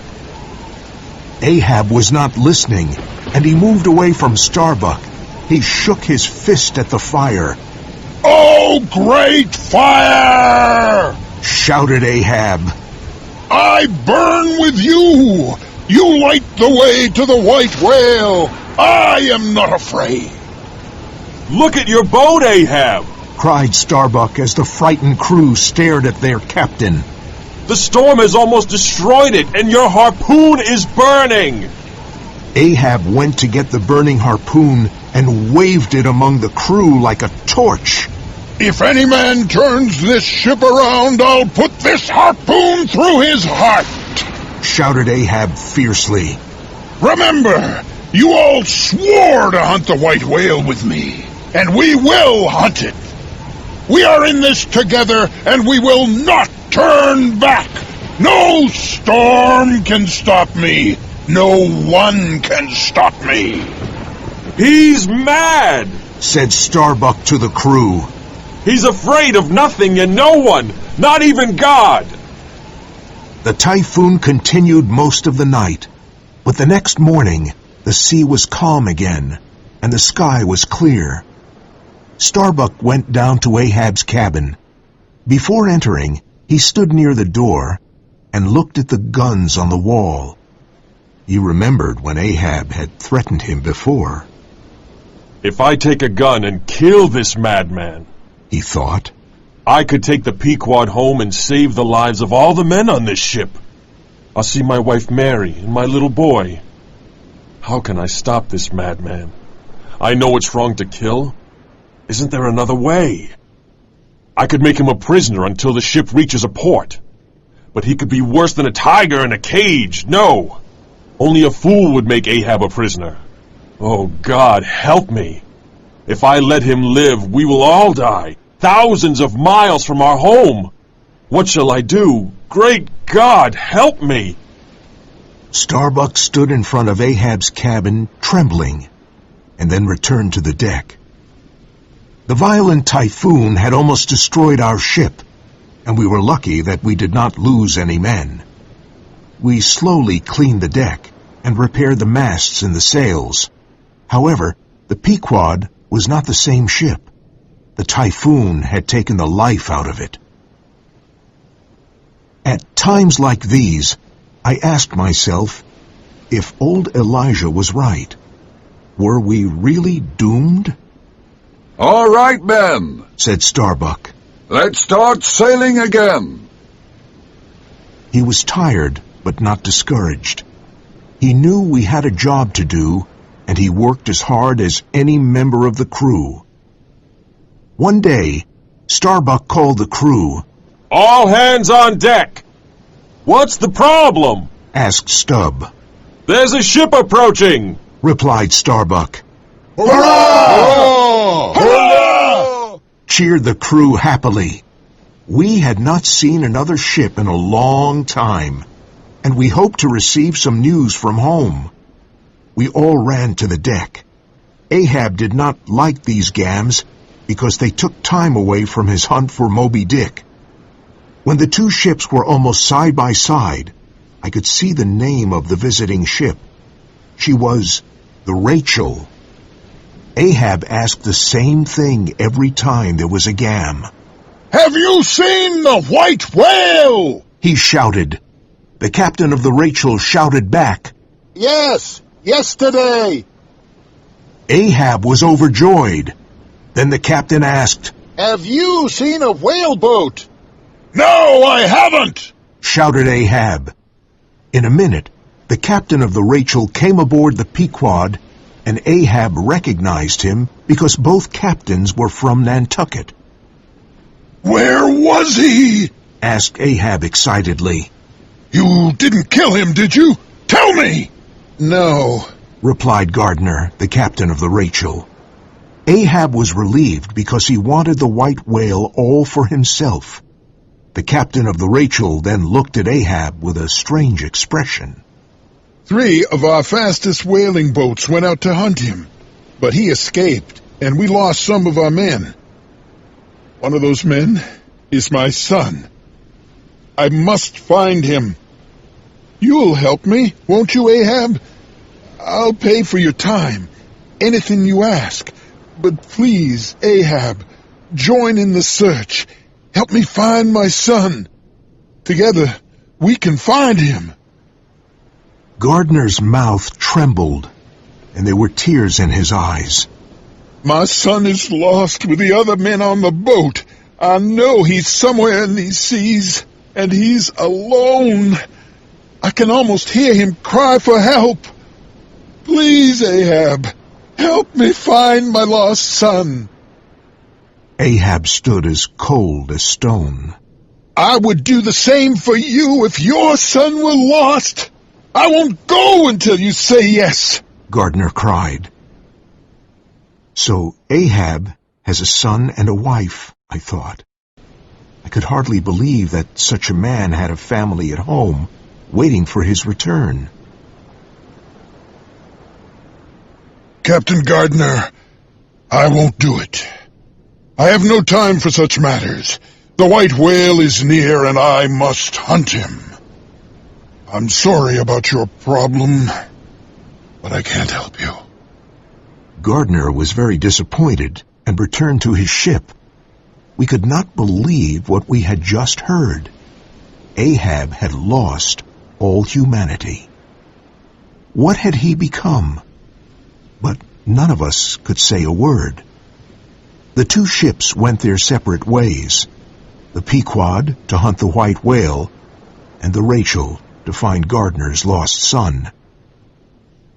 Ahab was not listening, and he moved away from Starbuck. He shook his fist at the fire. Oh, great fire! Shouted Ahab. I burn with you! You light the way to the white whale! I am not afraid! Look at your boat, Ahab! Cried Starbuck as the frightened crew stared at their captain. The storm has almost destroyed it, and your harpoon is burning! Ahab went to get the burning harpoon and waved it among the crew like a torch. If any man turns this ship around, I'll put this harpoon through his heart! Shouted Ahab fiercely. Remember, you all swore to hunt the white whale with me, and we will hunt it. We are in this together, and we will not turn back. No storm can stop me. No one can stop me. He's mad, said Starbuck to the crew. He's afraid of nothing and no one, not even God. The typhoon continued most of the night, but the next morning the sea was calm again, and the sky was clear. Starbuck went down to Ahab's cabin. Before entering, he stood near the door and looked at the guns on the wall. He remembered when Ahab had threatened him before. If I take a gun and kill this madman, he thought, I could take the Pequod home and save the lives of all the men on this ship. I'll see my wife Mary and my little boy. How can I stop this madman? I know it's wrong to kill. Isn't there another way? I could make him a prisoner until the ship reaches a port. But he could be worse than a tiger in a cage. No! Only a fool would make Ahab a prisoner. Oh, God, help me. If I let him live, we will all die. Thousands of miles from our home. What shall I do? Great God, help me! Starbuck stood in front of Ahab's cabin, trembling, and then returned to the deck. The violent typhoon had almost destroyed our ship, and we were lucky that we did not lose any men. We slowly cleaned the deck and repaired the masts and the sails. However, the Pequod was not the same ship. The typhoon had taken the life out of it. At times like these, I asked myself if old Elijah was right. Were we really doomed? All right, men, said Starbuck. Let's start sailing again. He was tired, but not discouraged. He knew we had a job to do, and he worked as hard as any member of the crew. One day, Starbuck called the crew. All hands on deck! What's the problem? Asked Stubb. There's a ship approaching! Replied Starbuck. Hurrah! Hurrah! Cheered the crew happily. We had not seen another ship in a long time, and we hoped to receive some news from home. We all ran to the deck. Ahab did not like these gams because they took time away from his hunt for Moby Dick. When the two ships were almost side by side, I could see the name of the visiting ship. She was the Rachel. Ahab asked the same thing every time there was a gam. Have you seen the white whale? He shouted. The captain of the Rachel shouted back. Yes, yesterday. Ahab was overjoyed. Then the captain asked, Have you seen a whaleboat? No, I haven't, shouted Ahab. In a minute, the captain of the Rachel came aboard the Pequod, and Ahab recognized him because both captains were from Nantucket. Where was he? Asked Ahab excitedly. You didn't kill him, did you? Tell me! No, replied Gardner, the captain of the Rachel. Ahab was relieved because he wanted the white whale all for himself. The captain of the Rachel then looked at Ahab with a strange expression. 3 of our fastest whaling boats went out to hunt him, but he escaped, and we lost some of our men. One of those men is my son. I must find him. You'll help me, won't you, Ahab? I'll pay for your time, anything you ask. But please, Ahab, join in the search. Help me find my son. Together, we can find him. Gardner's mouth trembled, and there were tears in his eyes. My son is lost with the other men on the boat. I know he's somewhere in these seas, and he's alone. I can almost hear him cry for help. Please, Ahab, help me find my lost son. Ahab stood as cold as stone. I would do the same for you if your son were lost. I won't go until you say yes, Gardner cried. So Ahab has a son and a wife, I thought. I could hardly believe that such a man had a family at home, waiting for his return. Captain Gardner, I won't do it. I have no time for such matters. The white whale is near, and I must hunt him. I'm sorry about your problem, but I can't help you. Gardner was very disappointed and returned to his ship. We could not believe what we had just heard. Ahab had lost all humanity. What had he become? But none of us could say a word. The two ships went their separate ways. The Pequod to hunt the white whale, and the Rachel to find Gardner's lost son.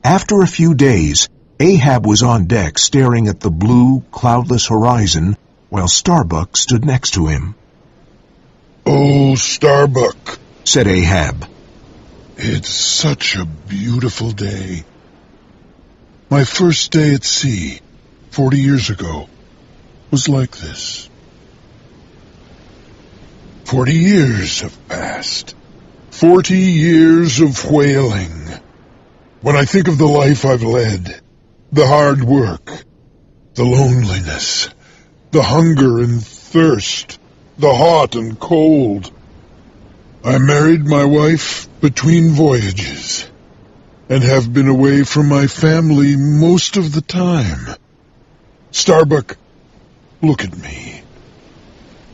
After a few days, Ahab was on deck staring at the blue, cloudless horizon while Starbuck stood next to him. Oh, Starbuck, said Ahab. It's such a beautiful day. My first day at sea, 40 years ago, was like this. 40 years have passed. 40 years of whaling. When I think of the life I've led, the hard work, the loneliness, the hunger and thirst, the hot and cold. I married my wife between voyages, and have been away from my family most of the time. Starbuck, look at me.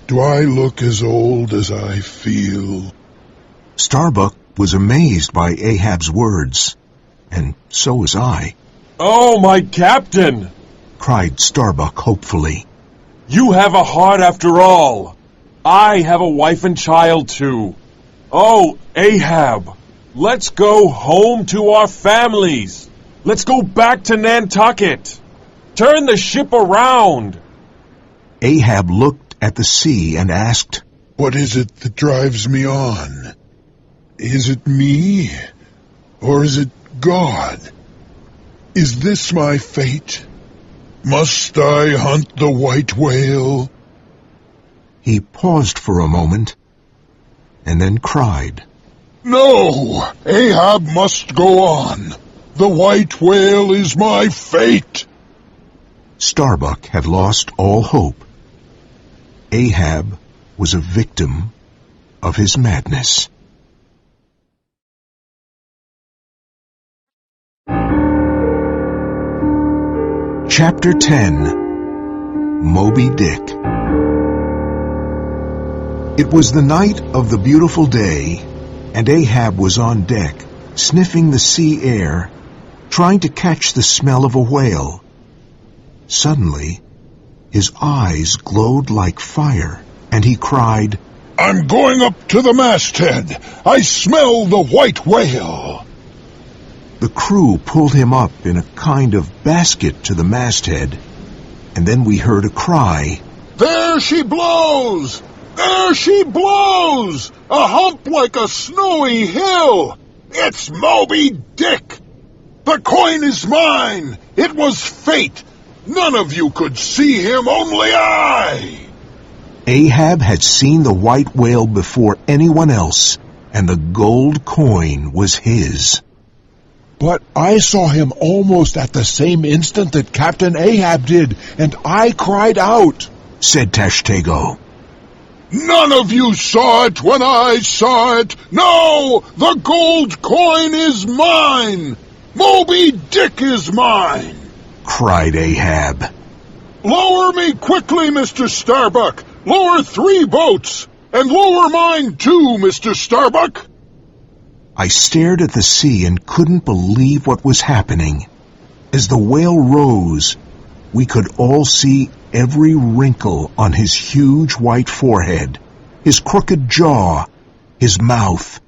Do I look as old as I feel? Starbuck was amazed by Ahab's words, and so was I. Oh, my captain! Cried Starbuck hopefully. You have a heart after all. I have a wife and child too. Oh, Ahab, let's go home to our families. Let's go back to Nantucket. Turn the ship around. Ahab looked at the sea and asked, What is it that drives me on? Is it me? Or is it God? Is this my fate? Must I hunt the white whale? He paused for a moment and then cried. No! Ahab must go on. The white whale is my fate. Starbuck had lost all hope. Ahab was a victim of his madness. Chapter 10 Moby Dick. It was the night of the beautiful day, and Ahab was on deck, sniffing the sea air, trying to catch the smell of a whale. Suddenly, his eyes glowed like fire, and he cried, I'm going up to the masthead. I smell the white whale. The crew pulled him up in a kind of basket to the masthead, and then we heard a cry. There she blows! There she blows! A hump like a snowy hill! It's Moby Dick! The coin is mine! It was fate! None of you could see him, only I! Ahab had seen the white whale before anyone else, and the gold coin was his. But I saw him almost at the same instant that Captain Ahab did, and I cried out, said Tashtego. None of you saw it when I saw it! No! The gold coin is mine! Moby Dick is mine! Cried Ahab. Lower me quickly, Mr. Starbuck! Lower 3 boats! And lower mine too, Mr. Starbuck! I stared at the sea and couldn't believe what was happening. As the whale rose, we could all see every wrinkle on his huge white forehead, his crooked jaw, his mouth,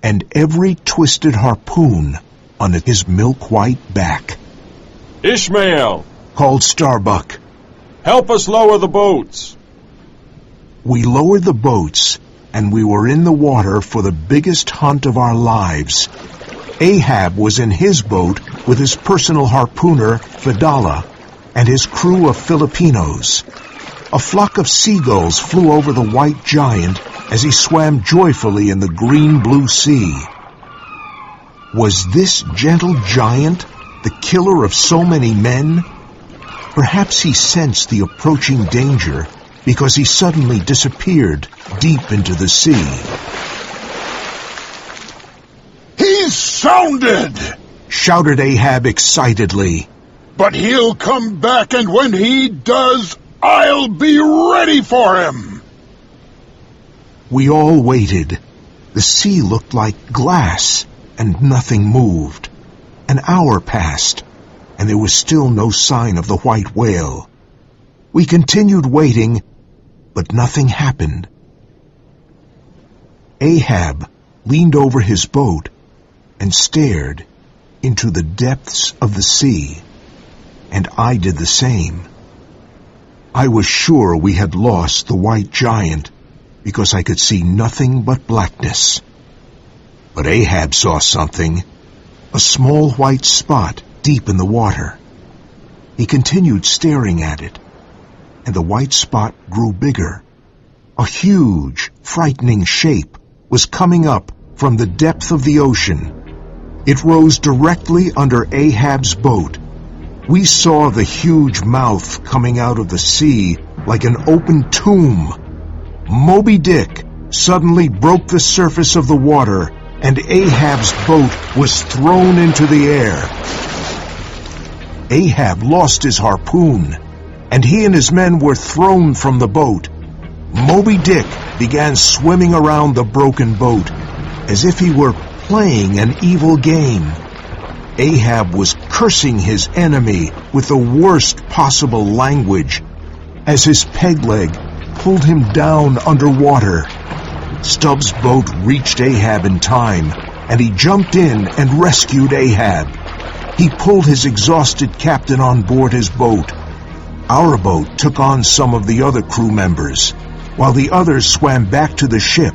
and every twisted harpoon on his milk-white back. Ishmael, called Starbuck. help us lower the boats. We lowered the boats, and we were in the water for the biggest hunt of our lives. Ahab was in his boat with his personal harpooner, Fedallah, and his crew of Filipinos. A flock of seagulls flew over the white giant as he swam joyfully in the green-blue sea. Was this gentle giant the killer of so many men? Perhaps he sensed the approaching danger because he suddenly disappeared deep into the sea. He's sounded! Shouted Ahab excitedly. But he'll come back, and when he does, I'll be ready for him! We all waited. The sea looked like glass, and nothing moved. An hour passed, and there was still no sign of the white whale. We continued waiting, but nothing happened. Ahab leaned over his boat and stared into the depths of the sea, and I did the same. I was sure we had lost the white giant because I could see nothing but blackness. But Ahab saw something, a small white spot deep in the water. He continued staring at it, and the white spot grew bigger. A huge, frightening shape was coming up from the depth of the ocean. It rose directly under Ahab's boat. We saw the huge mouth coming out of the sea like an open tomb. Moby Dick suddenly broke the surface of the water, and Ahab's boat was thrown into the air. Ahab lost his harpoon, and he and his men were thrown from the boat. Moby Dick began swimming around the broken boat as if he were playing an evil game. Ahab was cursing his enemy with the worst possible language as his peg leg pulled him down underwater. Stubbs' boat reached Ahab in time, and he jumped in and rescued Ahab. He pulled his exhausted captain on board his boat. Our boat took on some of the other crew members, while the others swam back to the ship.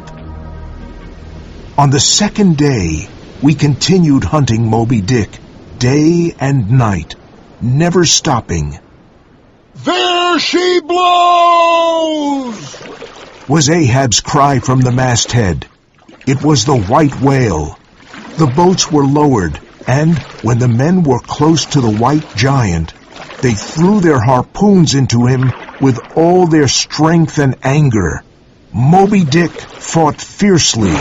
On the second day, we continued hunting Moby Dick, day and night, never stopping. There she blows! Was Ahab's cry from the masthead. It was the white whale. The boats were lowered, and when the men were close to the white giant, they threw their harpoons into him with all their strength and anger. Moby Dick fought fiercely,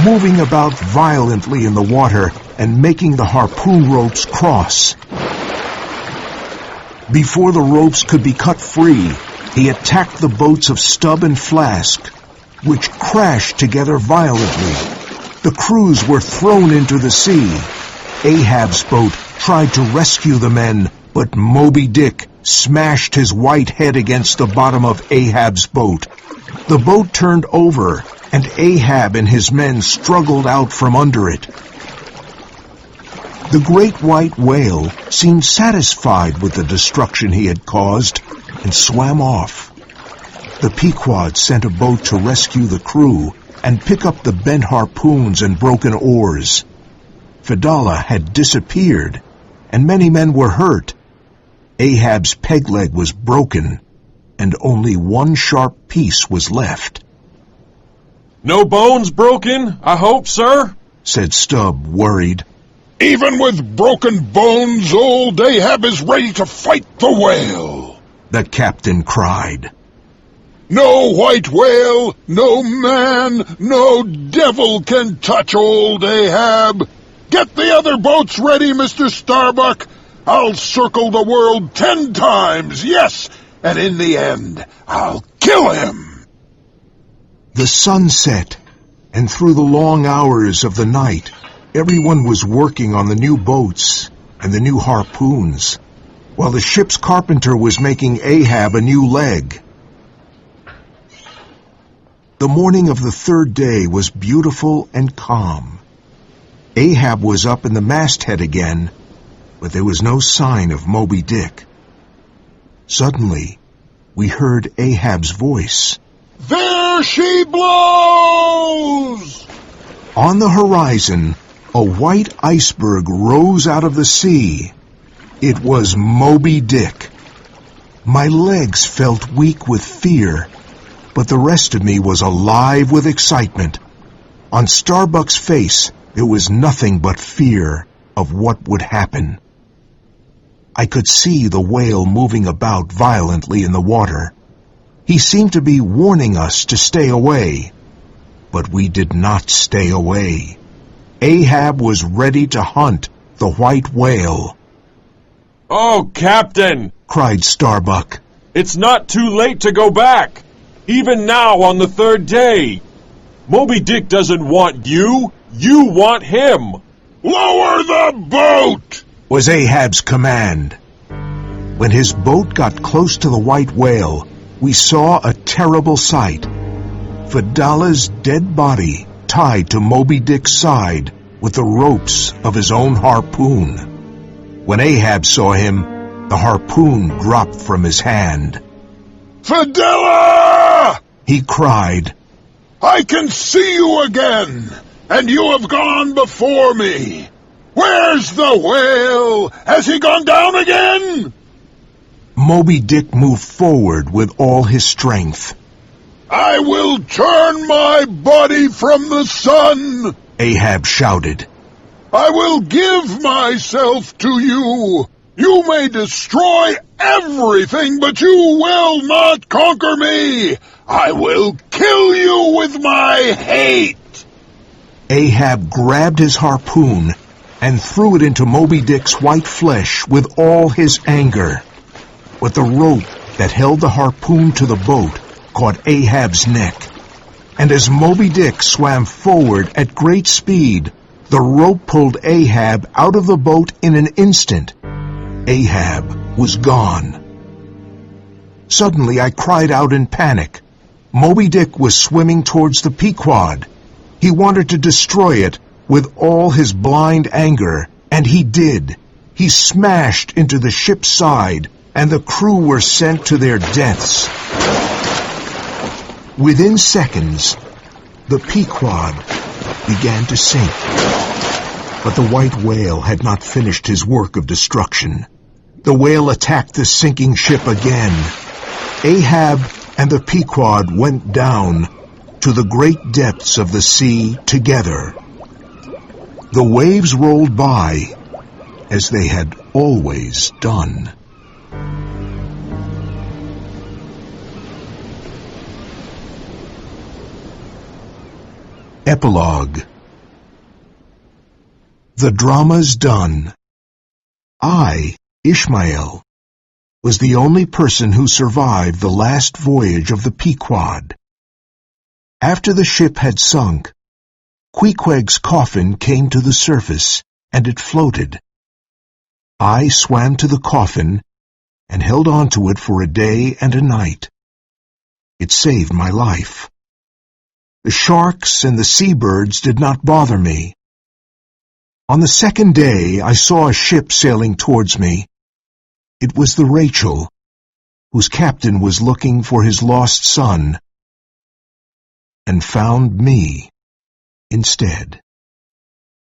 moving about violently in the water and making the harpoon ropes cross. Before the ropes could be cut free, he attacked the boats of Stubb and Flask, which crashed together violently. The crews were thrown into the sea. Ahab's boat tried to rescue the men, but Moby Dick smashed his white head against the bottom of Ahab's boat. The boat turned over, and Ahab and his men struggled out from under it. The great white whale seemed satisfied with the destruction he had caused and swam off. The Pequod sent a boat to rescue the crew and pick up the bent harpoons and broken oars. Fedallah had disappeared, and many men were hurt. Ahab's peg leg was broken, and only one sharp piece was left. No bones broken, I hope, sir? Said Stubb, worried. Even with broken bones, old Ahab is ready to fight the whale. The captain cried. No white whale, no man, no devil can touch old Ahab. Get the other boats ready, Mr. Starbuck. I'll circle the world 10 times, yes, and in the end, I'll kill him. The sun set, and through the long hours of the night, everyone was working on the new boats and the new harpoons, while the ship's carpenter was making Ahab a new leg. The morning of the third day was beautiful and calm. Ahab was up in the masthead again, but there was no sign of Moby Dick. Suddenly, we heard Ahab's voice. There she blows! On the horizon, a white iceberg rose out of the sea. It was Moby Dick. My legs felt weak with fear, but the rest of me was alive with excitement. On Starbuck's face, there was nothing but fear of what would happen. I could see the whale moving about violently in the water. He seemed to be warning us to stay away, but we did not stay away. Ahab was ready to hunt the white whale. Oh, Captain! Cried Starbuck. It's not too late to go back. Even now on the third day. Moby Dick doesn't want you. You want him. Lower the boat! Was Ahab's command. When his boat got close to the white whale, we saw a terrible sight. Fedallah's dead body tied to Moby Dick's side with the ropes of his own harpoon. When Ahab saw him, the harpoon dropped from his hand. Fedallah! He cried. I can see you again, and you have gone before me. Where's the whale? Has he gone down again? Moby Dick moved forward with all his strength. I will turn my body from the sun, Ahab shouted. I will give myself to you. You may destroy everything, but you will not conquer me. I will kill you with my hate. Ahab grabbed his harpoon and threw it into Moby Dick's white flesh with all his anger. But the rope that held the harpoon to the boat caught Ahab's neck. And as Moby Dick swam forward at great speed, the rope pulled Ahab out of the boat in an instant. Ahab was gone. Suddenly I cried out in panic. Moby Dick was swimming towards the Pequod. He wanted to destroy it with all his blind anger, and he did. He smashed into the ship's side, and the crew were sent to their deaths. Within seconds, the Pequod began to sink. But the white whale had not finished his work of destruction. The whale attacked the sinking ship again. Ahab and the Pequod went down to the great depths of the sea together. The waves rolled by as they had always done. Epilogue. The drama's done. I, Ishmael, was the only person who survived the last voyage of the Pequod. After the ship had sunk, Queequeg's coffin came to the surface, and it floated. I swam to the coffin and held on to it for a day and a night. It saved my life. The sharks and the seabirds did not bother me. On the second day, I saw a ship sailing towards me. It was the Rachel, whose captain was looking for his lost son, and found me instead.